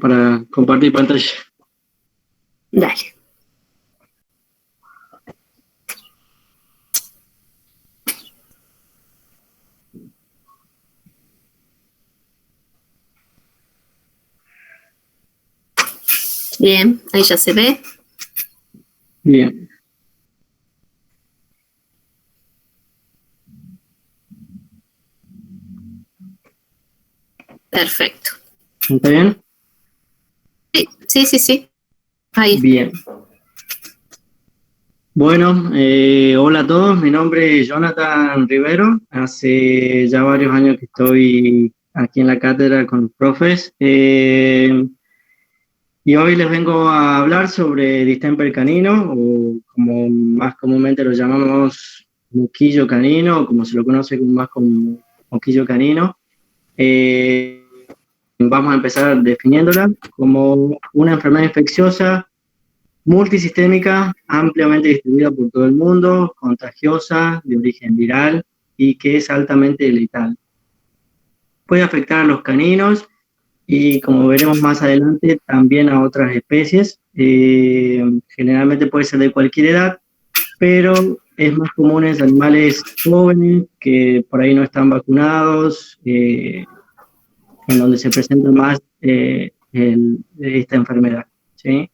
para compartir pantalla. Dale. Bien, ahí ya se ve. Bien. Perfecto. ¿Está bien? Sí. Ahí. Bien. Bueno, hola a todos, mi nombre es Jonathan Rivero, hace ya varios años que estoy aquí en la cátedra con los profes, y hoy les vengo a hablar sobre distemper canino, o como más comúnmente lo llamamos moquillo canino, o como se lo conoce más como moquillo canino. Vamos a empezar definiéndola como una enfermedad infecciosa multisistémica, ampliamente distribuida por todo el mundo, contagiosa, de origen viral y que es altamente letal. Puede afectar a los caninos y, como veremos más adelante, también a otras especies. Generalmente puede ser de cualquier edad, pero es más común en animales jóvenes que por ahí no están vacunados, en donde se presenta más esta enfermedad, ¿sí?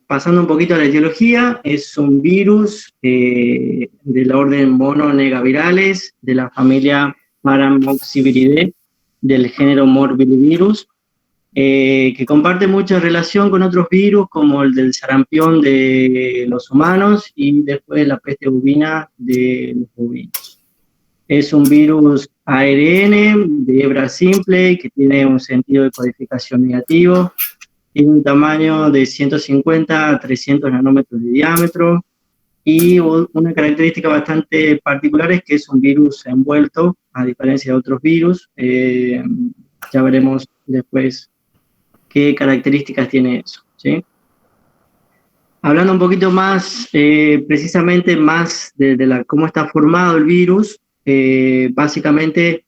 Pasando un poquito a la etiología, es un virus de la orden mononegavirales de la familia Paramoxiviridae del género Morbillivirus, que comparte mucha relación con otros virus como el del sarampión de los humanos y después la peste bubina de los bovinos. Es un virus ARN de hebra simple que tiene un sentido de codificación negativo. Tiene un tamaño de 150 a 300 nanómetros de diámetro y una característica bastante particular es que es un virus envuelto, a diferencia de otros virus. Ya veremos después qué características tiene eso, ¿sí? Hablando un poquito más, precisamente más de cómo está formado el virus, básicamente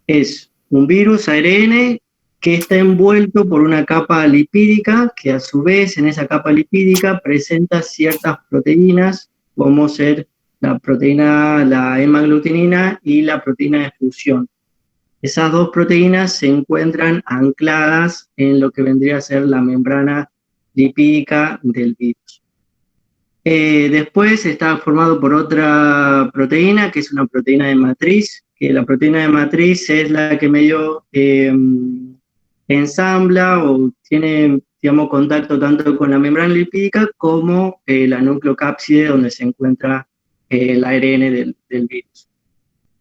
es un virus ARN que está envuelto por una capa lipídica, que a su vez en esa capa lipídica presenta ciertas proteínas, como ser la proteína, la hemaglutinina y la proteína de fusión. Esas dos proteínas se encuentran ancladas en lo que vendría a ser la membrana lipídica del virus. Después está formado por otra proteína, que es una proteína de matriz, que la proteína de matriz es la que medio ensambla o tiene, digamos, contacto tanto con la membrana lipídica como la nucleocápside donde se encuentra el ARN del virus.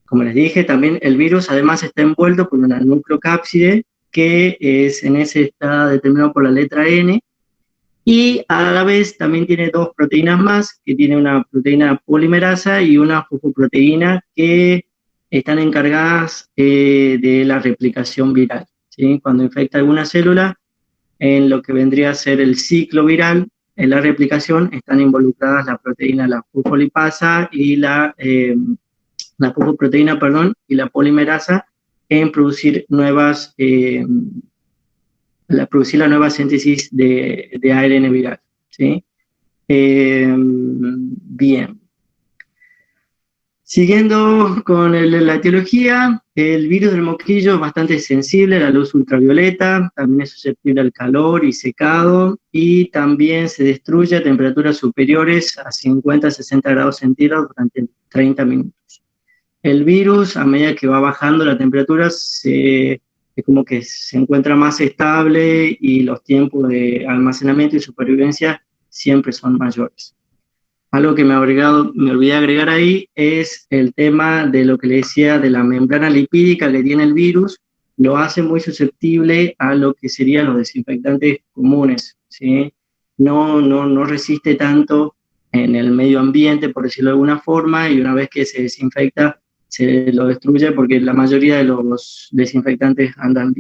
Como les dije, también el virus además está envuelto por una nucleocápside que está determinado por la letra N, y a la vez también tiene dos proteínas más, que tiene una proteína polimerasa y una fosfoproteína que están encargadas de la replicación viral, ¿sí? Cuando infecta alguna célula, en lo que vendría a ser el ciclo viral, en la replicación están involucradas la proteína, la fosfolipasa y la fosfoproteína, y la polimerasa en producir la nueva síntesis de ARN viral, ¿sí? Bien. Siguiendo con la etiología, el virus del moquillo es bastante sensible a la luz ultravioleta, también es susceptible al calor y secado, y también se destruye a temperaturas superiores a 50-60 grados centígrados durante 30 minutos. El virus, a medida que va bajando la temperatura, es como que se encuentra más estable y los tiempos de almacenamiento y supervivencia siempre son mayores. Algo que me olvidé agregar ahí es el tema de lo que le decía de la membrana lipídica que tiene el virus, lo hace muy susceptible a lo que serían los desinfectantes comunes, ¿sí? No resiste tanto en el medio ambiente, por decirlo de alguna forma, y una vez que se desinfecta, se lo destruye porque la mayoría de los desinfectantes andan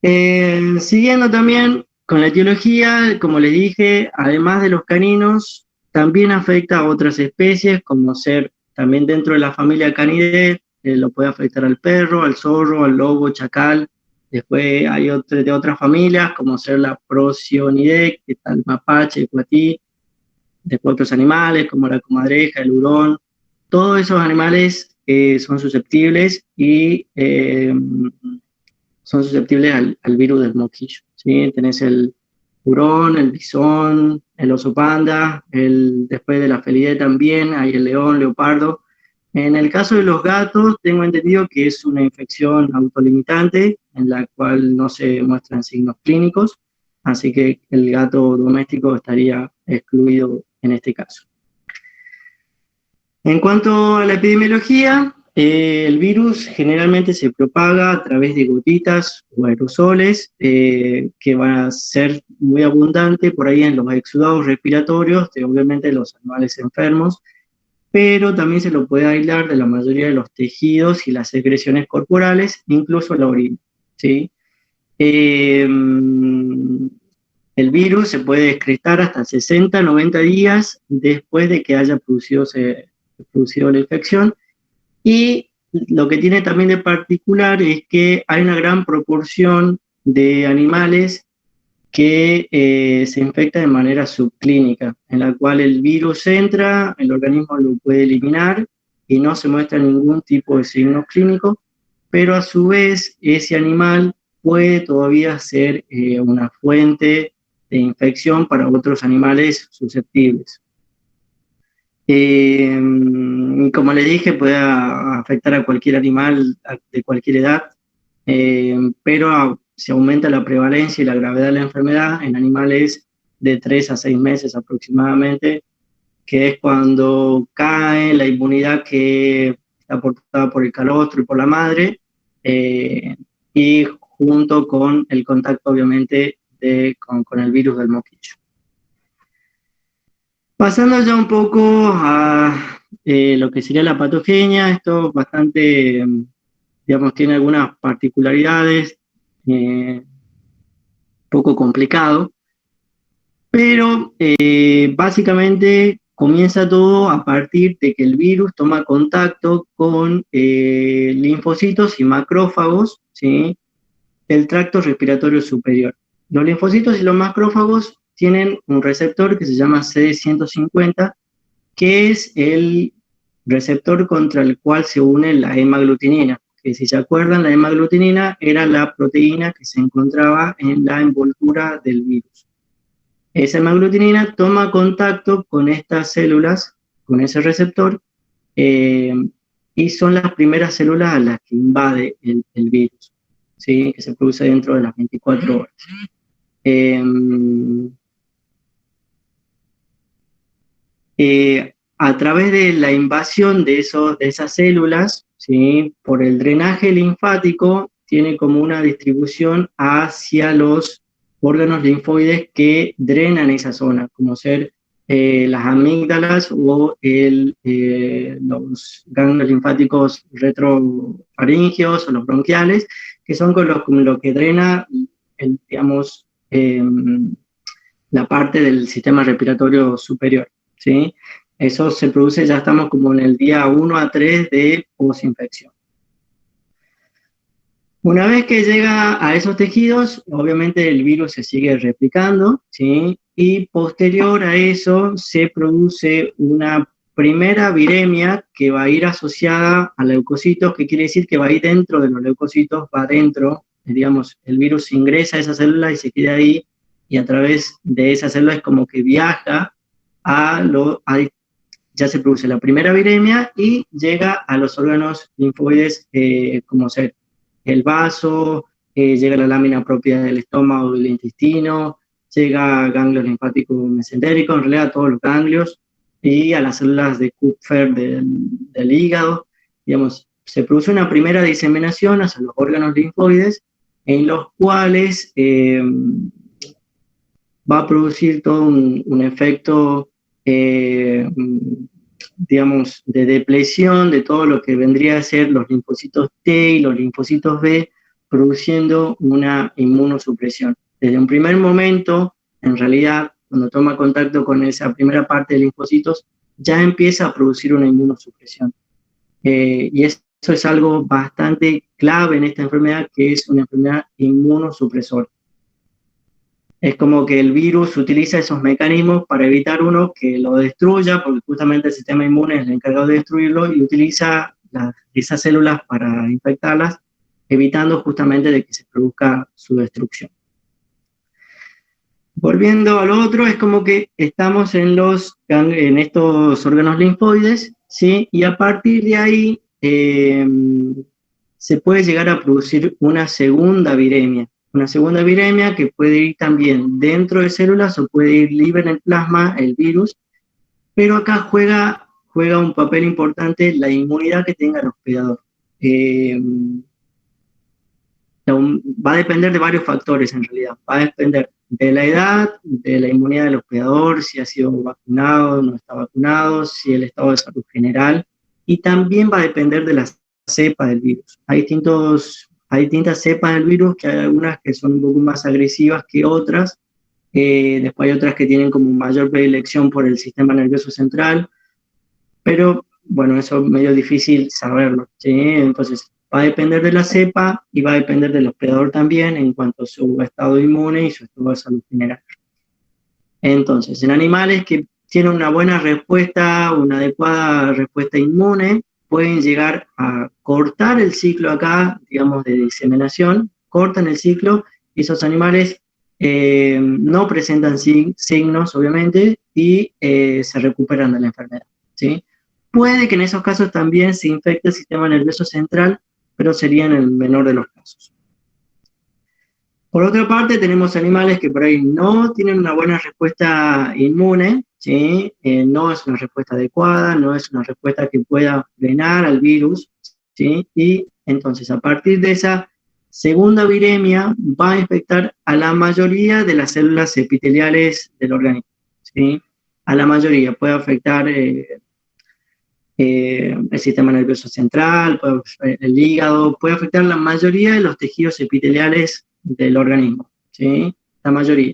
bien. Siguiendo también con la etiología, como les dije, además de los caninos, también afecta a otras especies, como ser también dentro de la familia Canidae, lo puede afectar al perro, al zorro, al lobo, chacal. Después hay de otras familias, como ser la Procionidae, que está el mapache, el cuatí. Después otros animales, como la comadreja, el hurón. Todos esos animales son susceptibles y son susceptibles al virus del moquillo, ¿sí? Tenés el hurón, el bisón, el oso panda, después de la felidé también, hay el león, leopardo. En el caso de los gatos, tengo entendido que es una infección autolimitante, en la cual no se muestran signos clínicos, así que el gato doméstico estaría excluido en este caso. En cuanto a la epidemiología, el virus generalmente se propaga a través de gotitas o aerosoles que van a ser muy abundantes por ahí en los exudados respiratorios de obviamente los animales enfermos, pero también se lo puede aislar de la mayoría de los tejidos y las secreciones corporales, incluso la orina, ¿sí? El virus se puede excretar hasta 60-90 días después de que haya producido la infección, y lo que tiene también de particular es que hay una gran proporción de animales que se infecta de manera subclínica, en la cual el virus entra, el organismo lo puede eliminar y no se muestra ningún tipo de signo clínico, pero a su vez ese animal puede todavía ser una fuente de infección para otros animales susceptibles. Como le dije, puede afectar a cualquier animal de cualquier edad, pero se aumenta la prevalencia y la gravedad de la enfermedad en animales de 3 a 6 meses aproximadamente, que es cuando cae la inmunidad que está aportada por el calostro y por la madre, y junto con el contacto obviamente con el virus del moquillo. Pasando ya un poco a lo que sería la patogenia, esto bastante, digamos, tiene algunas particularidades, poco complicado, pero básicamente comienza todo a partir de que el virus toma contacto con linfocitos y macrófagos, ¿sí?, del tracto respiratorio superior. Los linfocitos y los macrófagos tienen un receptor que se llama CD150, que es el receptor contra el cual se une la hemaglutinina, que si se acuerdan, la hemaglutinina era la proteína que se encontraba en la envoltura del virus. Esa hemaglutinina toma contacto con estas células, con ese receptor, y son las primeras células a las que invade el virus, ¿sí?, que se produce dentro de las 24 horas. A través de la invasión de esas células, ¿sí?, por el drenaje linfático, tiene como una distribución hacia los órganos linfoides que drenan esa zona, como ser las amígdalas o los ganglios linfáticos retrofaringeos o los bronquiales, que son con lo que drena, digamos, la parte del sistema respiratorio superior, ¿sí? Eso se produce, ya estamos como en el día 1 a 3 de posinfección. Una vez que llega a esos tejidos, obviamente el virus se sigue replicando, ¿sí? Y posterior a eso se produce una primera viremia que va a ir asociada a leucocitos, que quiere decir que va a ir dentro de los leucocitos, va adentro, digamos, el virus ingresa a esa célula y se queda ahí, y a través de esa célula es como que viaja ya se produce la primera viremia y llega a los órganos linfoides, como ser el vaso, llega a la lámina propia del estómago y del intestino, llega a ganglios linfáticos mesentéricos, en realidad a todos los ganglios, y a las células de Kupffer del hígado. Digamos, se produce una primera diseminación hacia los órganos linfoides, en los cuales va a producir todo un efecto, digamos, de depresión de todo lo que vendría a ser los linfocitos T y los linfocitos B, produciendo una inmunosupresión. Desde un primer momento, en realidad, cuando toma contacto con esa primera parte de linfocitos, ya empieza a producir una inmunosupresión. Y esa es algo bastante clave en esta enfermedad, que es una enfermedad inmunosupresora. Es como que el virus utiliza esos mecanismos para evitar uno que lo destruya, porque justamente el sistema inmune es el encargado de destruirlo y utiliza esas células para infectarlas, evitando justamente de que se produzca su destrucción. Volviendo al otro, es como que estamos en estos órganos linfoides, ¿sí? Y a partir de ahí se puede llegar a producir una segunda viremia. Una segunda viremia que puede ir también dentro de células o puede ir libre en el plasma, el virus, pero acá juega un papel importante la inmunidad que tenga el hospedador. Va a depender de varios factores en realidad. Va a depender de la edad, de la inmunidad del hospedador, si ha sido vacunado, no está vacunado, si el estado de salud general, y también va a depender de la cepa del virus. Hay distintas cepas del virus, que hay algunas que son un poco más agresivas que otras, después hay otras que tienen como mayor predilección por el sistema nervioso central, pero bueno, eso es medio difícil saberlo, ¿sí? Entonces, va a depender de la cepa y va a depender del hospedador también en cuanto a su estado inmune y su estado de salud general. Entonces, en animales que tienen una buena respuesta, una adecuada respuesta inmune, pueden llegar a cortar el ciclo acá, digamos, de diseminación, cortan el ciclo, y esos animales no presentan signos, obviamente, y se recuperan de la enfermedad, ¿sí? Puede que en esos casos también se infecte el sistema nervioso central, pero sería en el menor de los casos. Por otra parte, tenemos animales que por ahí no tienen una buena respuesta inmune, ¿sí? No es una respuesta adecuada, no es una respuesta que pueda frenar al virus, ¿sí? Y entonces, a partir de esa segunda viremia, va a infectar a la mayoría de las células epiteliales del organismo, ¿sí? A la mayoría, puede afectar el sistema nervioso central, el hígado, puede afectar la mayoría de los tejidos epiteliales del organismo, ¿sí? La mayoría.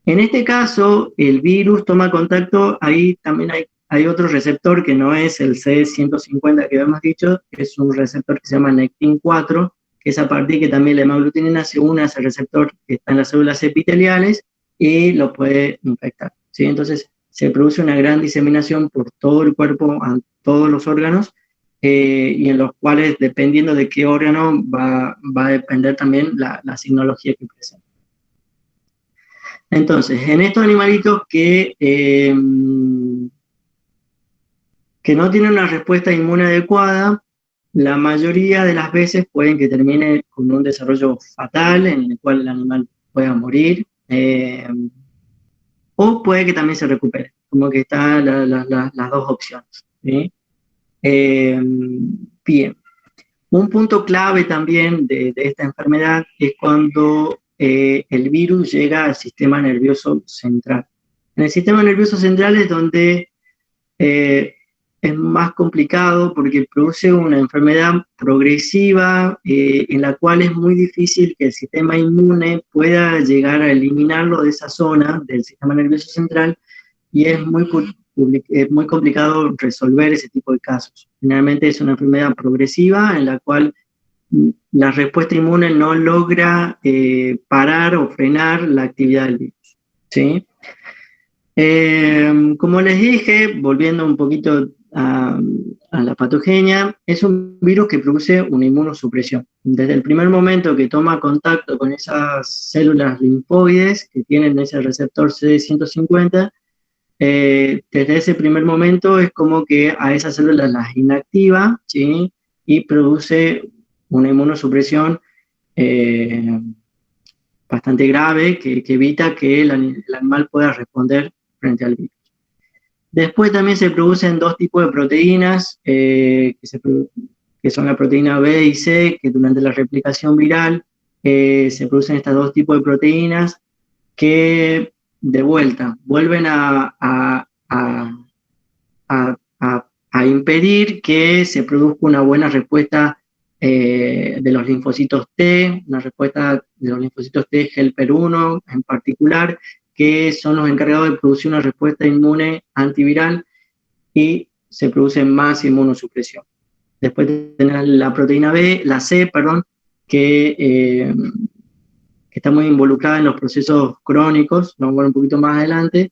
En este caso, el virus toma contacto, ahí también hay otro receptor que no es el CD150 que habíamos dicho, que es un receptor que se llama Nectin-4, que es a partir que también la hemaglutinina se une a ese receptor que está en las células epiteliales y lo puede infectar, ¿sí? Entonces, se produce una gran diseminación por todo el cuerpo, a todos los órganos, y en los cuales, dependiendo de qué órgano, va a depender también la signología que presenta. Entonces, en estos animalitos que no tienen una respuesta inmune adecuada, la mayoría de las veces pueden que termine con un desarrollo fatal en el cual el animal pueda morir, o puede que también se recupere, como que están las dos opciones, ¿sí? Bien, un punto clave también de esta enfermedad es cuando el virus llega al sistema nervioso central. En el sistema nervioso central es donde es más complicado porque produce una enfermedad progresiva en la cual es muy difícil que el sistema inmune pueda llegar a eliminarlo de esa zona del sistema nervioso central, y es muy complicado resolver ese tipo de casos. Generalmente es una enfermedad progresiva en la cual la respuesta inmune no logra parar o frenar la actividad del virus, ¿sí? Como les dije, volviendo un poquito a la patogenia, es un virus que produce una inmunosupresión. Desde el primer momento que toma contacto con esas células linfoides que tienen ese receptor CD150, desde ese primer momento es como que a esas células las inactiva, ¿sí? Y produce una inmunosupresión bastante grave que evita que el animal pueda responder frente al virus. Después también se producen dos tipos de proteínas, que son la proteína B y C, que durante la replicación viral se producen estos dos tipos de proteínas que de vuelta vuelven a impedir que se produzca una buena respuesta de los linfocitos T, una respuesta de los linfocitos T helper 1 en particular, que son los encargados de producir una respuesta inmune antiviral, y se produce más inmunosupresión. Después tenés la proteína B, la C, perdón, que está muy involucrada en los procesos crónicos, lo vamos a ver un poquito más adelante,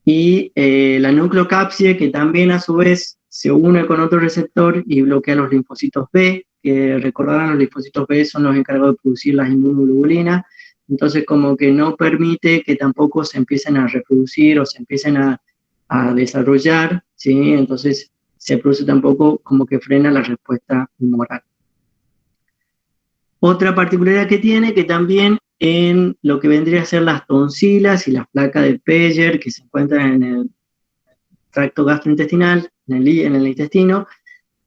y la nucleocápside, que también a su vez se une con otro receptor y bloquea los linfocitos B, que recordarán, los linfocitos B son los encargados de producir las inmunoglobulinas, entonces como que no permite que tampoco se empiecen a reproducir o se empiecen a desarrollar, ¿sí? Entonces se produce tampoco, como que frena la respuesta humoral. Otra particularidad que tiene, que también en lo que vendría a ser las tonsilas y las placas de Peyer, que se encuentran en el tracto gastrointestinal, en el intestino,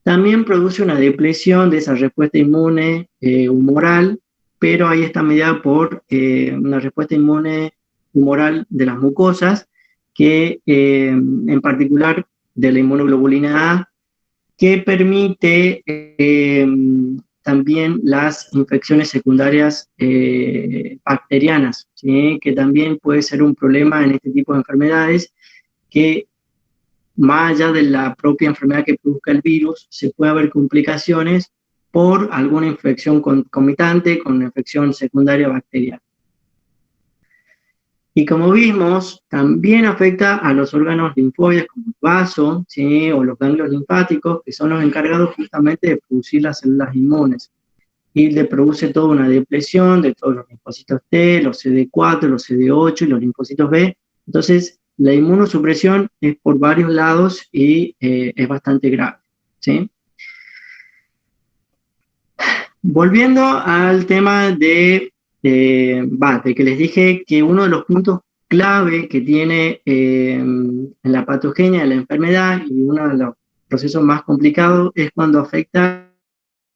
también produce una depresión de esa respuesta inmune humoral, pero ahí está mediada por una respuesta inmune humoral de las mucosas, que en particular de la inmunoglobulina A, que permite también las infecciones secundarias bacterianas, ¿sí? Que también puede ser un problema en este tipo de enfermedades, que más allá de la propia enfermedad que produzca el virus, se puede haber complicaciones por alguna infección concomitante con una infección secundaria bacteriana. Y como vimos, también afecta a los órganos linfoides como el vaso, ¿sí? O los ganglios linfáticos, que son los encargados justamente de producir las células inmunes. Y le produce toda una depresión de todos los linfocitos T, los CD4, los CD8 y los linfocitos B. Entonces, la inmunosupresión es por varios lados y es bastante grave, ¿sí? Volviendo al tema de que les dije que uno de los puntos clave que tiene en la patogenia de la enfermedad y uno de los procesos más complicados es cuando afecta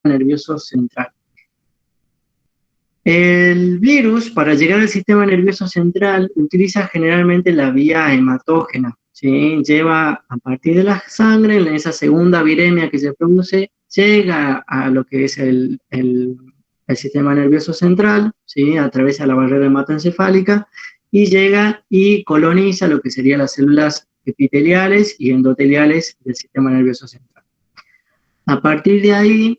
al nervioso central. El virus, para llegar al sistema nervioso central, utiliza generalmente la vía hematógena, ¿sí? Lleva a partir de la sangre, en esa segunda viremia que se produce, llega a lo que es el sistema nervioso central, ¿sí? Atraviesa la barrera hematoencefálica y llega y coloniza lo que serían las células epiteliales y endoteliales del sistema nervioso central. A partir de ahí,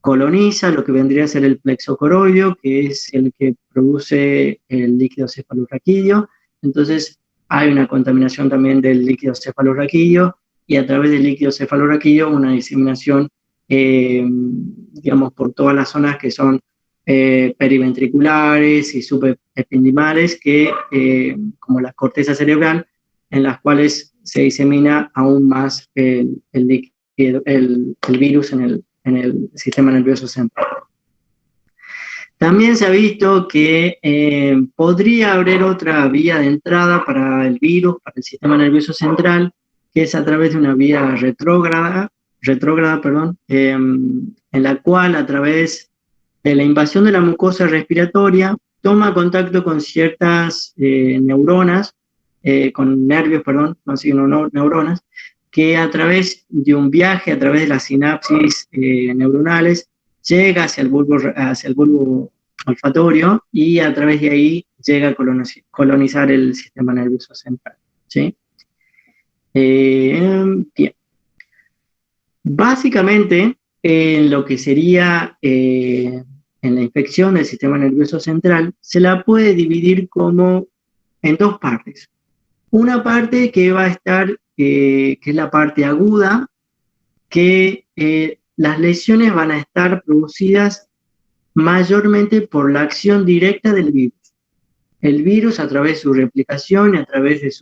coloniza lo que vendría a ser el plexo coroideo, que es el que produce el líquido cefalorraquídeo. Entonces hay una contaminación también del líquido cefalorraquídeo y a través del líquido cefalorraquídeo una diseminación, digamos, por todas las zonas que son periventriculares y subependimales, que, como la corteza cerebral, en las cuales se disemina aún más el virus en el sistema nervioso central. También se ha visto que podría haber otra vía de entrada para el virus, para el sistema nervioso central, que es a través de una vía retrógrada, en la cual a través de la invasión de la mucosa respiratoria toma contacto con ciertas neuronas, con nervios, neuronas, que a través de un viaje, a través de las sinapsis neuronales, llega hacia el bulbo olfatorio y a través de ahí llega a colonizar el sistema nervioso central, ¿sí? Bien. Básicamente, en lo que sería en la infección del sistema nervioso central, se la puede dividir como en dos partes. Una parte que va a estar, que es la parte aguda, que las lesiones van a estar producidas mayormente por la acción directa del virus. El virus, a través de su replicación y a través de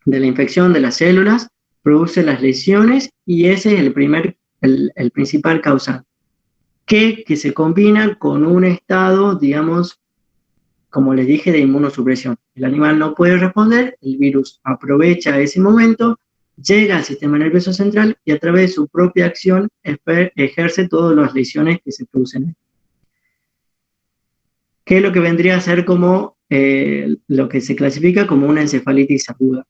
de la infección de las células, produce las lesiones y ese es el principal causante, que se combina con un estado, digamos, como les dije, de inmunosupresión. El animal no puede responder, el virus aprovecha ese momento, llega al sistema nervioso central y a través de su propia acción ejerce todas las lesiones que se producen. ¿Qué es lo que vendría a ser como lo que se clasifica como una encefalitis aguda?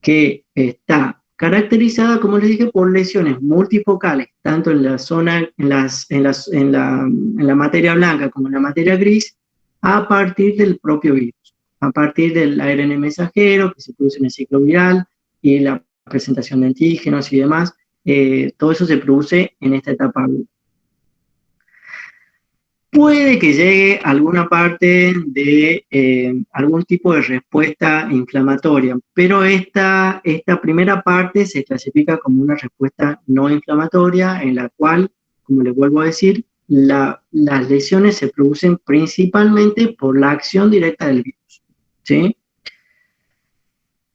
Que está caracterizada, como les dije, por lesiones multifocales, tanto en la zona, en la materia blanca como en la materia gris, a partir del propio virus, a partir del ARN mensajero que se produce en el ciclo viral, y la presentación de antígenos y demás, todo eso se produce en esta etapa aguda. Puede que llegue alguna parte de algún tipo de respuesta inflamatoria, pero esta primera parte se clasifica como una respuesta no inflamatoria, en la cual, como les vuelvo a decir, las lesiones se producen principalmente por la acción directa del virus, ¿sí?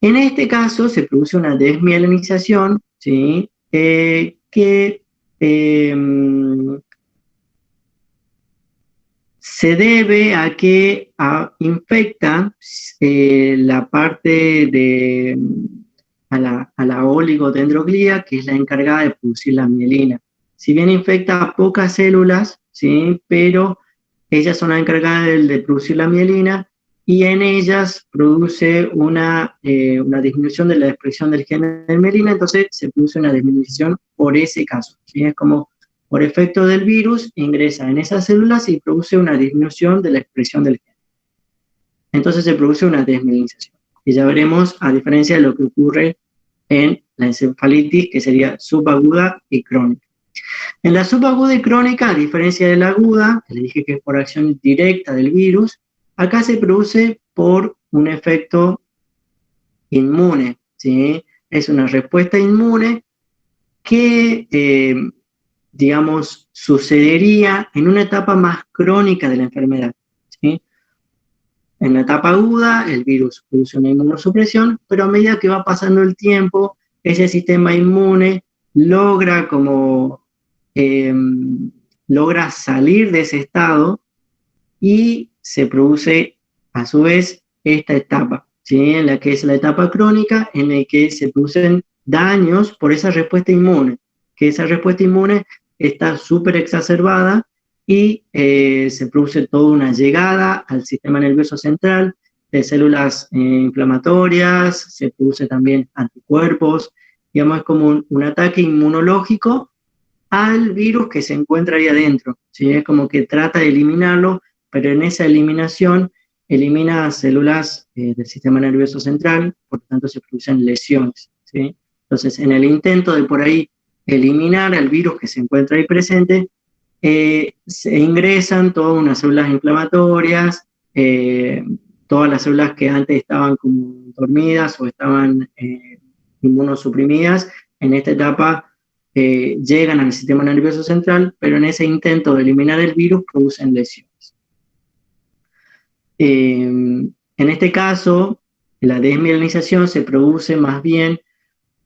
En este caso se produce una desmielinización, ¿sí? Que se debe a que infecta la parte de a la oligodendroglía, que es la encargada de producir la mielina. Si bien infecta a pocas células, ¿sí? Pero ellas son las encargadas de producir la mielina, y en ellas produce una disminución de la expresión del gen de mielina, entonces se produce una disminución por ese caso, ¿sí? Es como por efecto del virus, ingresa en esas células y produce una disminución de la expresión del gen. Entonces se produce una desmielinización. Y ya veremos, a diferencia de lo que ocurre en la encefalitis, que sería subaguda y crónica. En la subaguda y crónica, a diferencia de la aguda, que le dije que es por acción directa del virus, acá se produce por un efecto inmune, ¿sí? Es una respuesta inmune que digamos, sucedería en una etapa más crónica de la enfermedad, ¿sí? En la etapa aguda, el virus produce una inmunosupresión, pero a medida que va pasando el tiempo, ese sistema inmune logra logra salir de ese estado y se produce, a su vez, esta etapa, ¿sí? En la que es la etapa crónica, en la que se producen daños por esa respuesta inmune, que esa respuesta inmune está súper exacerbada y se produce toda una llegada al sistema nervioso central de células inflamatorias, se produce también anticuerpos, digamos, es como un ataque inmunológico al virus que se encuentra ahí adentro, ¿sí? Es como que trata de eliminarlo, pero en esa eliminación elimina células del sistema nervioso central, por lo tanto se producen lesiones, ¿sí? Entonces, en el intento de por ahí eliminar al virus que se encuentra ahí presente, se ingresan todas unas células inflamatorias, todas las células que antes estaban como dormidas o estaban inmunosuprimidas, en esta etapa llegan al sistema nervioso central, pero en ese intento de eliminar el virus producen lesiones. En este caso, la desmielinización se produce más bien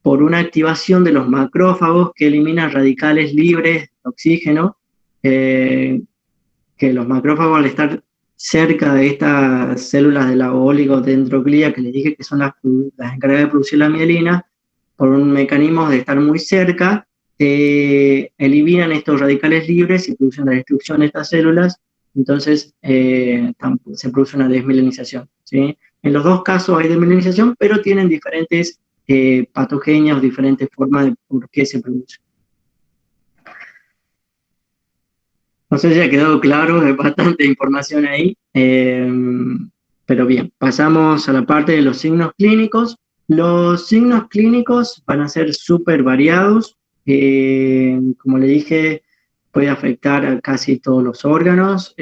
por una activación de los macrófagos que eliminan radicales libres de oxígeno, que los macrófagos, al estar cerca de estas células de la oligodendroglía que les dije que son las encargadas de producir la mielina, por un mecanismo de estar muy cerca, eliminan estos radicales libres y producen la destrucción de estas células, entonces se produce una desmielinización, ¿sí? En los dos casos hay desmielinización, pero tienen diferentes patogenias, diferentes formas de por qué se produce. No sé si ha quedado claro, es bastante información ahí, pero bien, pasamos a la parte de los signos clínicos. Los signos clínicos van a ser súper variados, como le dije, puede afectar a casi todos los órganos,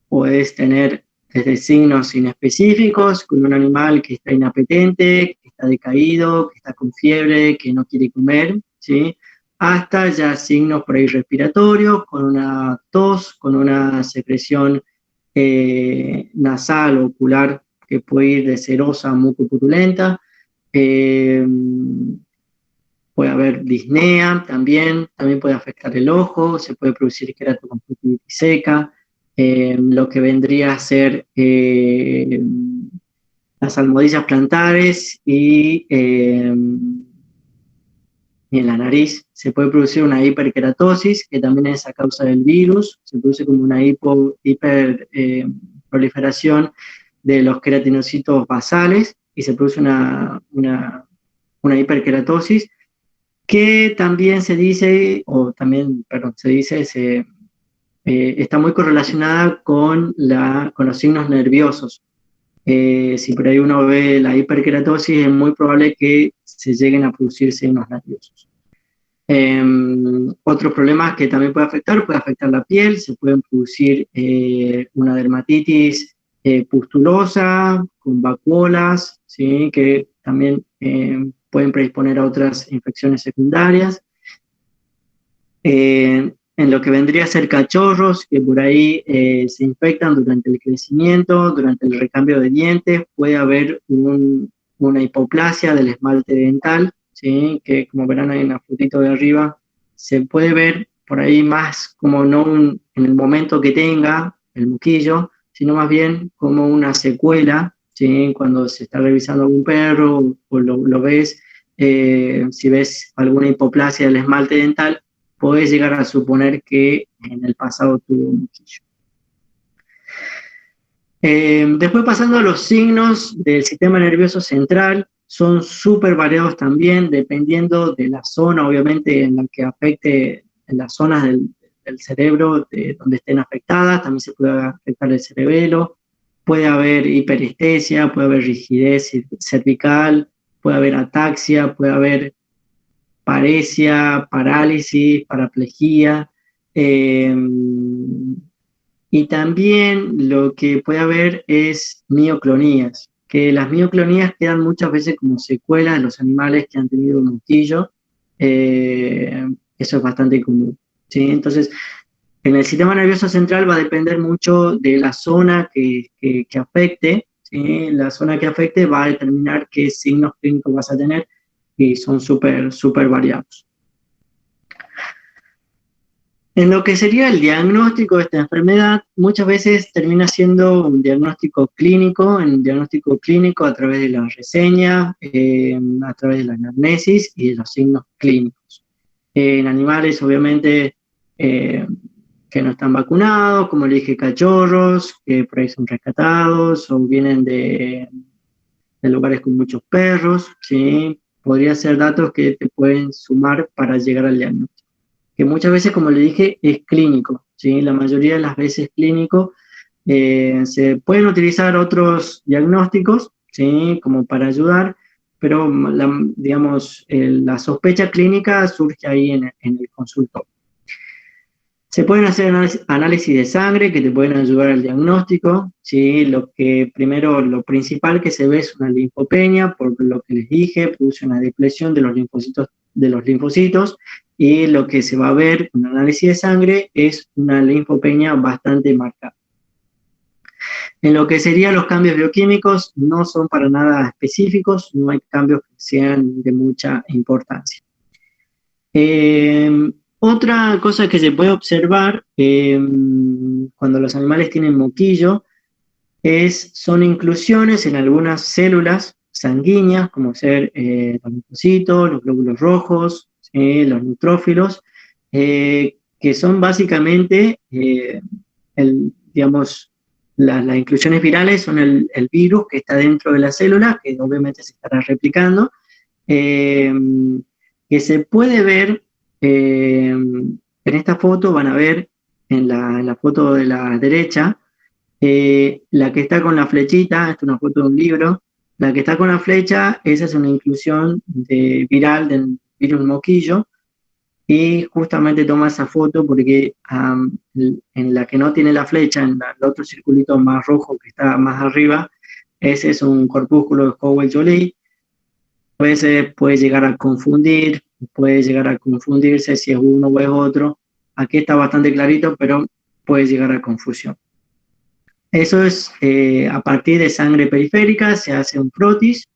puedes tener desde signos inespecíficos, con un animal que está inapetente, que está decaído, que está con fiebre, que no quiere comer, ¿sí? Hasta ya signos por ahí respiratorios, con una tos, con una secreción nasal o ocular que puede ir de serosa a mucopurulenta. Puede haber disnea también puede afectar el ojo, se puede producir queratoconjuntivitis seca, lo que vendría a ser las almohadillas plantares y en la nariz se puede producir una hiperkeratosis, que también es a causa del virus, se produce como una hiperproliferación de los queratinocitos basales y se produce una hiperkeratosis que también se dice, está muy correlacionada con los signos nerviosos. Si por ahí uno ve la hiperkeratosis, es muy probable que se lleguen a producir signos nerviosos. Otros problemas que también puede afectar la piel, se pueden producir una dermatitis pustulosa, con vacuolas, ¿sí? Que también pueden predisponer a otras infecciones secundarias. En lo que vendría a ser cachorros, que por ahí se infectan durante el crecimiento, durante el recambio de dientes, puede haber una hipoplasia del esmalte dental, ¿sí? Que como verán ahí en la fotito de arriba, se puede ver por ahí más como no en el momento que tenga el moquillo, sino más bien como una secuela, ¿sí? Cuando se está revisando algún perro o lo ves, si ves alguna hipoplasia del esmalte dental, podés llegar a suponer que en el pasado tuvo un moquillo. Después pasando a los signos del sistema nervioso central, son súper variados también, dependiendo de la zona, obviamente, en la que afecte, en las zonas del cerebro donde estén afectadas, también se puede afectar el cerebelo, puede haber hiperestesia, puede haber rigidez cervical, puede haber ataxia, puede haber paresia, parálisis, paraplegia, y también lo que puede haber es mioclonías, que las mioclonías quedan muchas veces como secuelas de los animales que han tenido un moquillo. Eso es bastante común, ¿sí? Entonces, en el sistema nervioso central va a depender mucho de la zona que afecte, ¿sí? La zona que afecte va a determinar qué signos clínicos vas a tener y son súper variados. En lo que sería el diagnóstico de esta enfermedad, muchas veces termina siendo un diagnóstico clínico, a través de la reseña, a través de la anamnesis y de los signos clínicos. En animales, obviamente, que no están vacunados, como le dije, cachorros, que por ahí son rescatados o vienen de lugares con muchos perros, ¿sí? Podría ser datos que te pueden sumar para llegar al diagnóstico, que muchas veces, como le dije, es clínico, ¿sí? La mayoría de las veces clínico. Se pueden utilizar otros diagnósticos, ¿sí? Como para ayudar, pero digamos, la sospecha clínica surge ahí en el consultorio. Se pueden hacer análisis de sangre que te pueden ayudar al diagnóstico, ¿sí? Lo principal que se ve es una linfopenia, por lo que les dije, produce una depresión de los linfocitos, y lo que se va a ver con análisis de sangre es una linfopenia bastante marcada. En lo que serían los cambios bioquímicos, no son para nada específicos, no hay cambios que sean de mucha importancia. Otra cosa que se puede observar cuando los animales tienen moquillo son inclusiones en algunas células sanguíneas, como ser los linfocitos, los glóbulos rojos, los neutrófilos, que son básicamente, digamos, las inclusiones virales son el virus que está dentro de la célula, que obviamente se estará replicando, que se puede ver en esta foto. Van a ver en la foto de la derecha, la que está con la flechita, esta es una foto de un libro, la que está con la flecha, esa es una inclusión viral del virus moquillo, y justamente toma esa foto porque en la que no tiene la flecha, en el otro circulito más rojo que está más arriba, ese es un corpúsculo de Howell-Joly. A veces puede llegar a confundirse si es uno o es otro. Aquí está bastante clarito, pero puede llegar a confusión. Eso es a partir de sangre periférica, se hace un frotis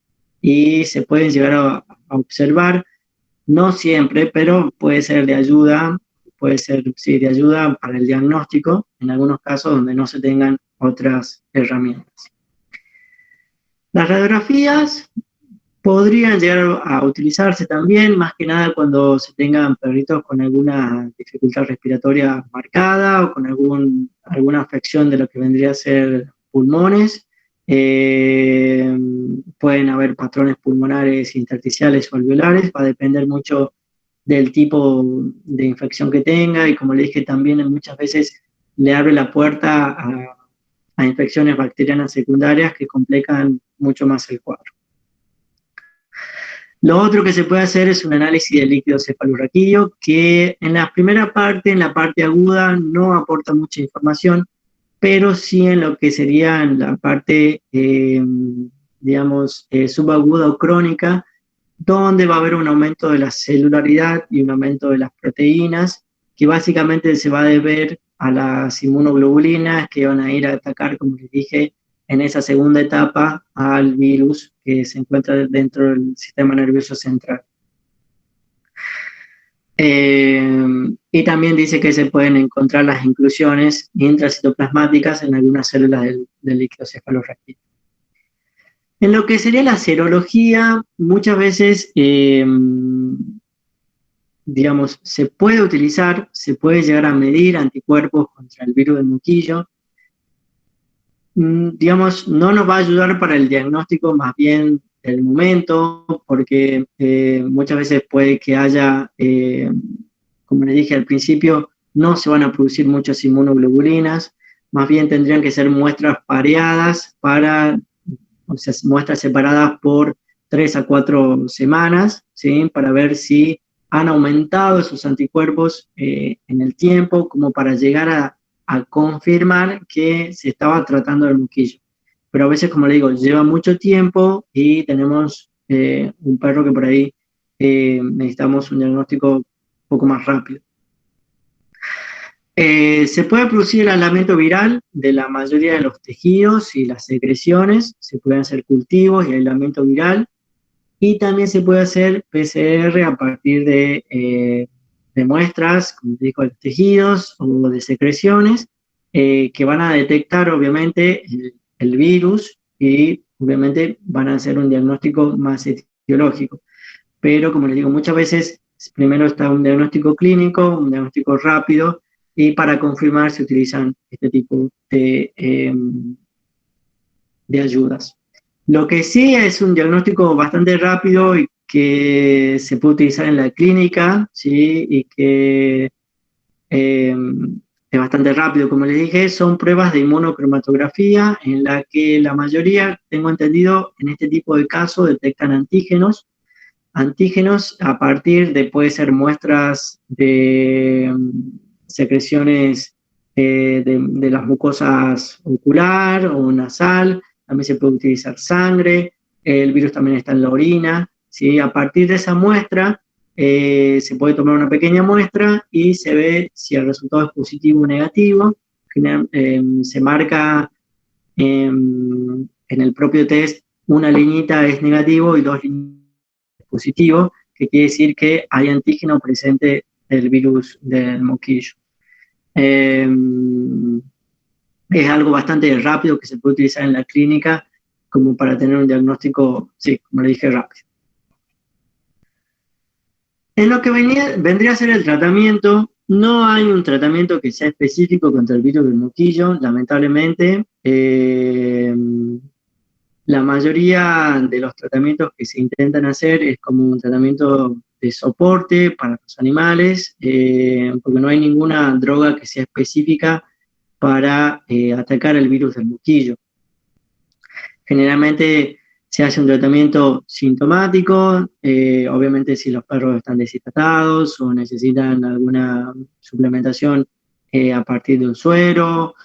y se pueden llegar a observar, no siempre, pero puede ser de ayuda, de ayuda para el diagnóstico, en algunos casos donde no se tengan otras herramientas. Las radiografías podrían llegar a utilizarse también, más que nada cuando se tengan perritos con alguna dificultad respiratoria marcada o con alguna afección de lo que vendría a ser pulmones. Pueden haber patrones pulmonares intersticiales o alveolares, va a depender mucho del tipo de infección que tenga, y como le dije también, muchas veces le abre la puerta a infecciones bacterianas secundarias que complican mucho más el cuadro. Lo otro que se puede hacer es un análisis del líquido cefalorraquídeo, que en la primera parte, en la parte aguda, no aporta mucha información, pero sí en lo que sería en la parte, digamos, subaguda o crónica, donde va a haber un aumento de la celularidad y un aumento de las proteínas, que básicamente se va a deber a las inmunoglobulinas que van a ir a atacar, como les dije, en esa segunda etapa al virus que se encuentra dentro del sistema nervioso central. Y también dice que se pueden encontrar las inclusiones intracitoplasmáticas en algunas células del líquido cefalorraquídeo. En lo que sería la serología, muchas veces, digamos, se puede utilizar, se puede llegar a medir anticuerpos contra el virus del moquillo. Digamos, no nos va a ayudar para el diagnóstico más bien del momento, porque muchas veces puede que haya, como les dije al principio, no se van a producir muchas inmunoglobulinas, más bien tendrían que ser muestras pareadas o sea, muestras separadas por 3 a 4 semanas, ¿sí? Para ver si han aumentado esos anticuerpos en el tiempo, como para llegar a confirmar que se estaba tratando del moquillo. Pero a veces, como le digo, lleva mucho tiempo y tenemos un perro que por ahí necesitamos un diagnóstico un poco más rápido. Se puede producir el aislamiento viral de la mayoría de los tejidos y las secreciones, se pueden hacer cultivos y aislamiento viral, y también se puede hacer PCR a partir de muestras, como te digo, de tejidos o de secreciones, que van a detectar obviamente el virus y obviamente van a hacer un diagnóstico más etiológico. Pero como les digo, muchas veces primero está un diagnóstico clínico, un diagnóstico rápido, y para confirmar se utilizan este tipo de ayudas. Lo que sí es un diagnóstico bastante rápido y que se puede utilizar en la clínica, ¿sí? Y que es bastante rápido, como les dije, son pruebas de inmunocromatografía en la que la mayoría, tengo entendido, en este tipo de casos detectan antígenos a partir de, puede ser muestras de secreciones de las mucosas ocular o nasal, también se puede utilizar sangre, el virus también está en la orina, ¿sí? A partir de esa muestra se puede tomar una pequeña muestra y se ve si el resultado es positivo o negativo, se marca en el propio test una liñita es negativo y 2 líneas es positivo, que quiere decir que hay antígeno presente del virus del moquillo. Es algo bastante rápido que se puede utilizar en la clínica como para tener un diagnóstico, sí, como le dije, rápido. En lo que vendría a ser el tratamiento, no hay un tratamiento que sea específico contra el virus del moquillo, lamentablemente. La mayoría de los tratamientos que se intentan hacer es como un tratamiento de soporte para los animales, porque no hay ninguna droga que sea específica para atacar el virus del moquillo. Generalmente se hace un tratamiento sintomático, obviamente si los perros están deshidratados o necesitan alguna suplementación a partir de un suero,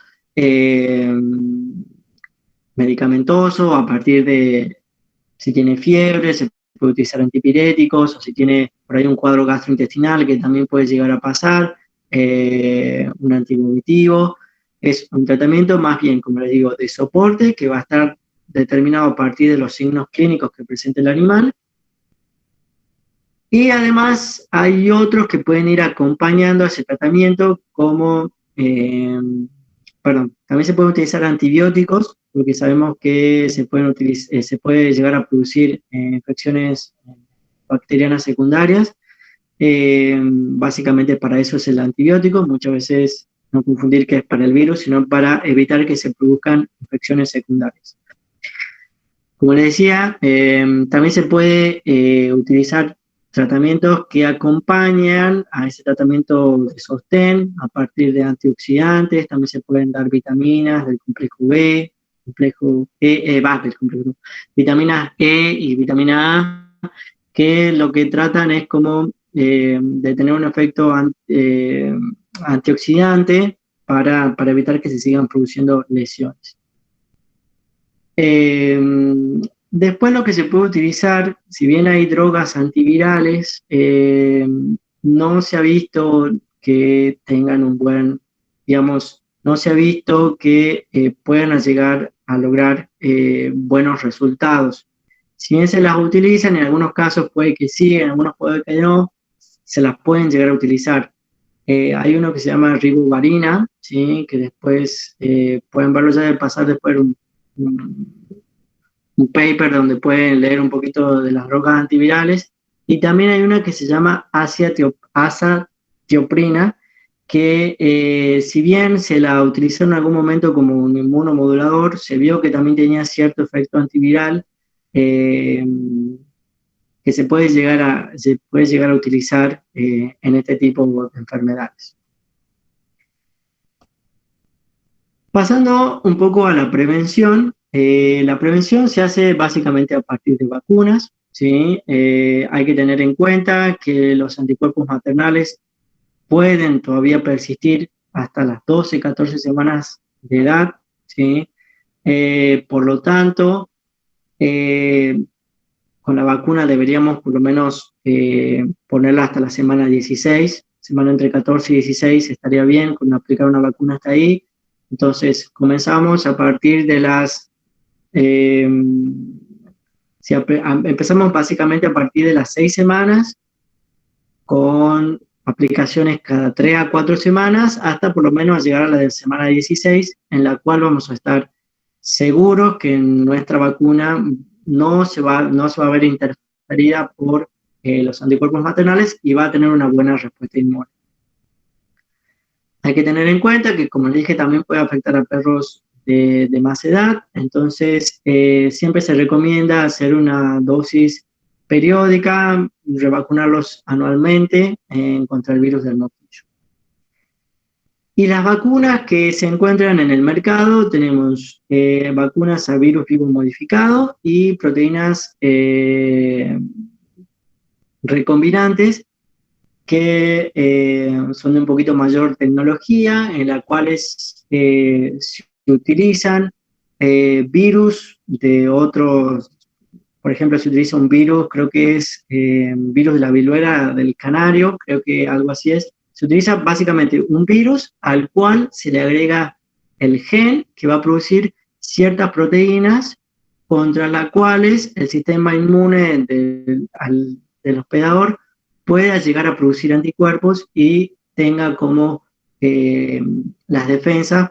medicamentoso, a partir de si tiene fiebre, se puede utilizar antipiréticos, o si tiene por ahí un cuadro gastrointestinal que también puede llegar a pasar, un antivomitivo. Es un tratamiento más bien, como les digo, de soporte que va a estar determinado a partir de los signos clínicos que presente el animal. Y además hay otros que pueden ir acompañando a ese tratamiento como, también se pueden utilizar antibióticos, porque sabemos que se puede llegar a producir infecciones bacterianas secundarias. Básicamente para eso es el antibiótico, muchas veces no confundir que es para el virus, sino para evitar que se produzcan infecciones secundarias. Como les decía, también se puede utilizar tratamientos que acompañan a ese tratamiento de sostén a partir de antioxidantes. También se pueden dar vitaminas del complejo B, complejo vitaminas E y vitamina A, que lo que tratan es como de tener un efecto antioxidante para evitar que se sigan produciendo lesiones. Después lo que se puede utilizar, si bien hay drogas antivirales, no se ha visto que tengan un buen, digamos, no se ha visto que puedan llegar a lograr buenos resultados. Si bien se las utilizan, en algunos casos puede que sí, en algunos puede que no, se las pueden llegar a utilizar. Hay uno que se llama ribavirin, ¿sí? Que después pueden verlo ya de pasar después un paper donde pueden leer un poquito de las drogas antivirales. Y también hay una que se llama azatioprina, que si bien se la utilizó en algún momento como un inmunomodulador, se vio que también tenía cierto efecto antiviral, que se puede llegar a utilizar en este tipo de enfermedades. Pasando un poco a la prevención se hace básicamente a partir de vacunas, ¿sí? Hay que tener en cuenta que los anticuerpos maternales pueden todavía persistir hasta las 12, 14 semanas de edad, ¿sí? Por lo tanto, con la vacuna deberíamos por lo menos ponerla hasta la semana 16, semana entre 14 y 16 estaría bien con aplicar una vacuna hasta ahí. Entonces comenzamos a partir de las, empezamos básicamente a partir de las 6 semanas con aplicaciones cada 3 a 4 semanas hasta por lo menos llegar a la de semana 16, en la cual vamos a estar seguros que nuestra vacuna no se va a ver interferida por los anticuerpos maternales y va a tener una buena respuesta inmune. Hay que tener en cuenta que, como les dije, también puede afectar a perros de más edad, entonces siempre se recomienda hacer una dosis periódica, revacunarlos anualmente contra el virus del moquillo. Y las vacunas que se encuentran en el mercado, tenemos vacunas a virus vivo modificado y proteínas recombinantes que son de un poquito mayor tecnología, en las cuales se utilizan virus de otros, por ejemplo, se utiliza un virus, creo que es virus de la viruela del canario, creo que algo así es. Se utiliza básicamente un virus al cual se le agrega el gen que va a producir ciertas proteínas contra las cuales el sistema inmune del hospedador pueda llegar a producir anticuerpos y tenga como las defensas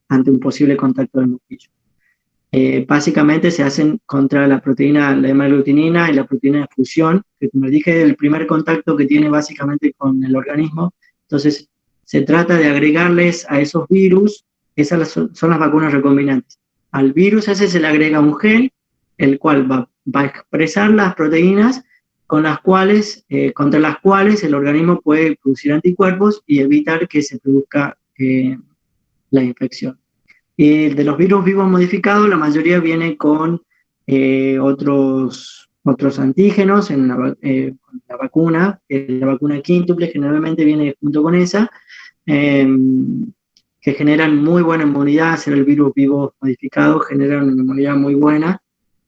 ante un posible contacto del moquillo. Básicamente se hacen contra la proteína, la hemaglutinina y la proteína de fusión, que como les dije, es el primer contacto que tiene básicamente con el organismo. Entonces, se trata de agregarles a esos virus, esas son las vacunas recombinantes. Al virus ese se le agrega un gen, el cual va a expresar las proteínas contra las cuales el organismo puede producir anticuerpos y evitar que se produzca la infección. De los virus vivos modificados, la mayoría viene con otros antígenos con la vacuna. La vacuna quíntuple generalmente viene junto con esa, que generan muy buena inmunidad. Ser el virus vivo modificado generan una inmunidad muy buena,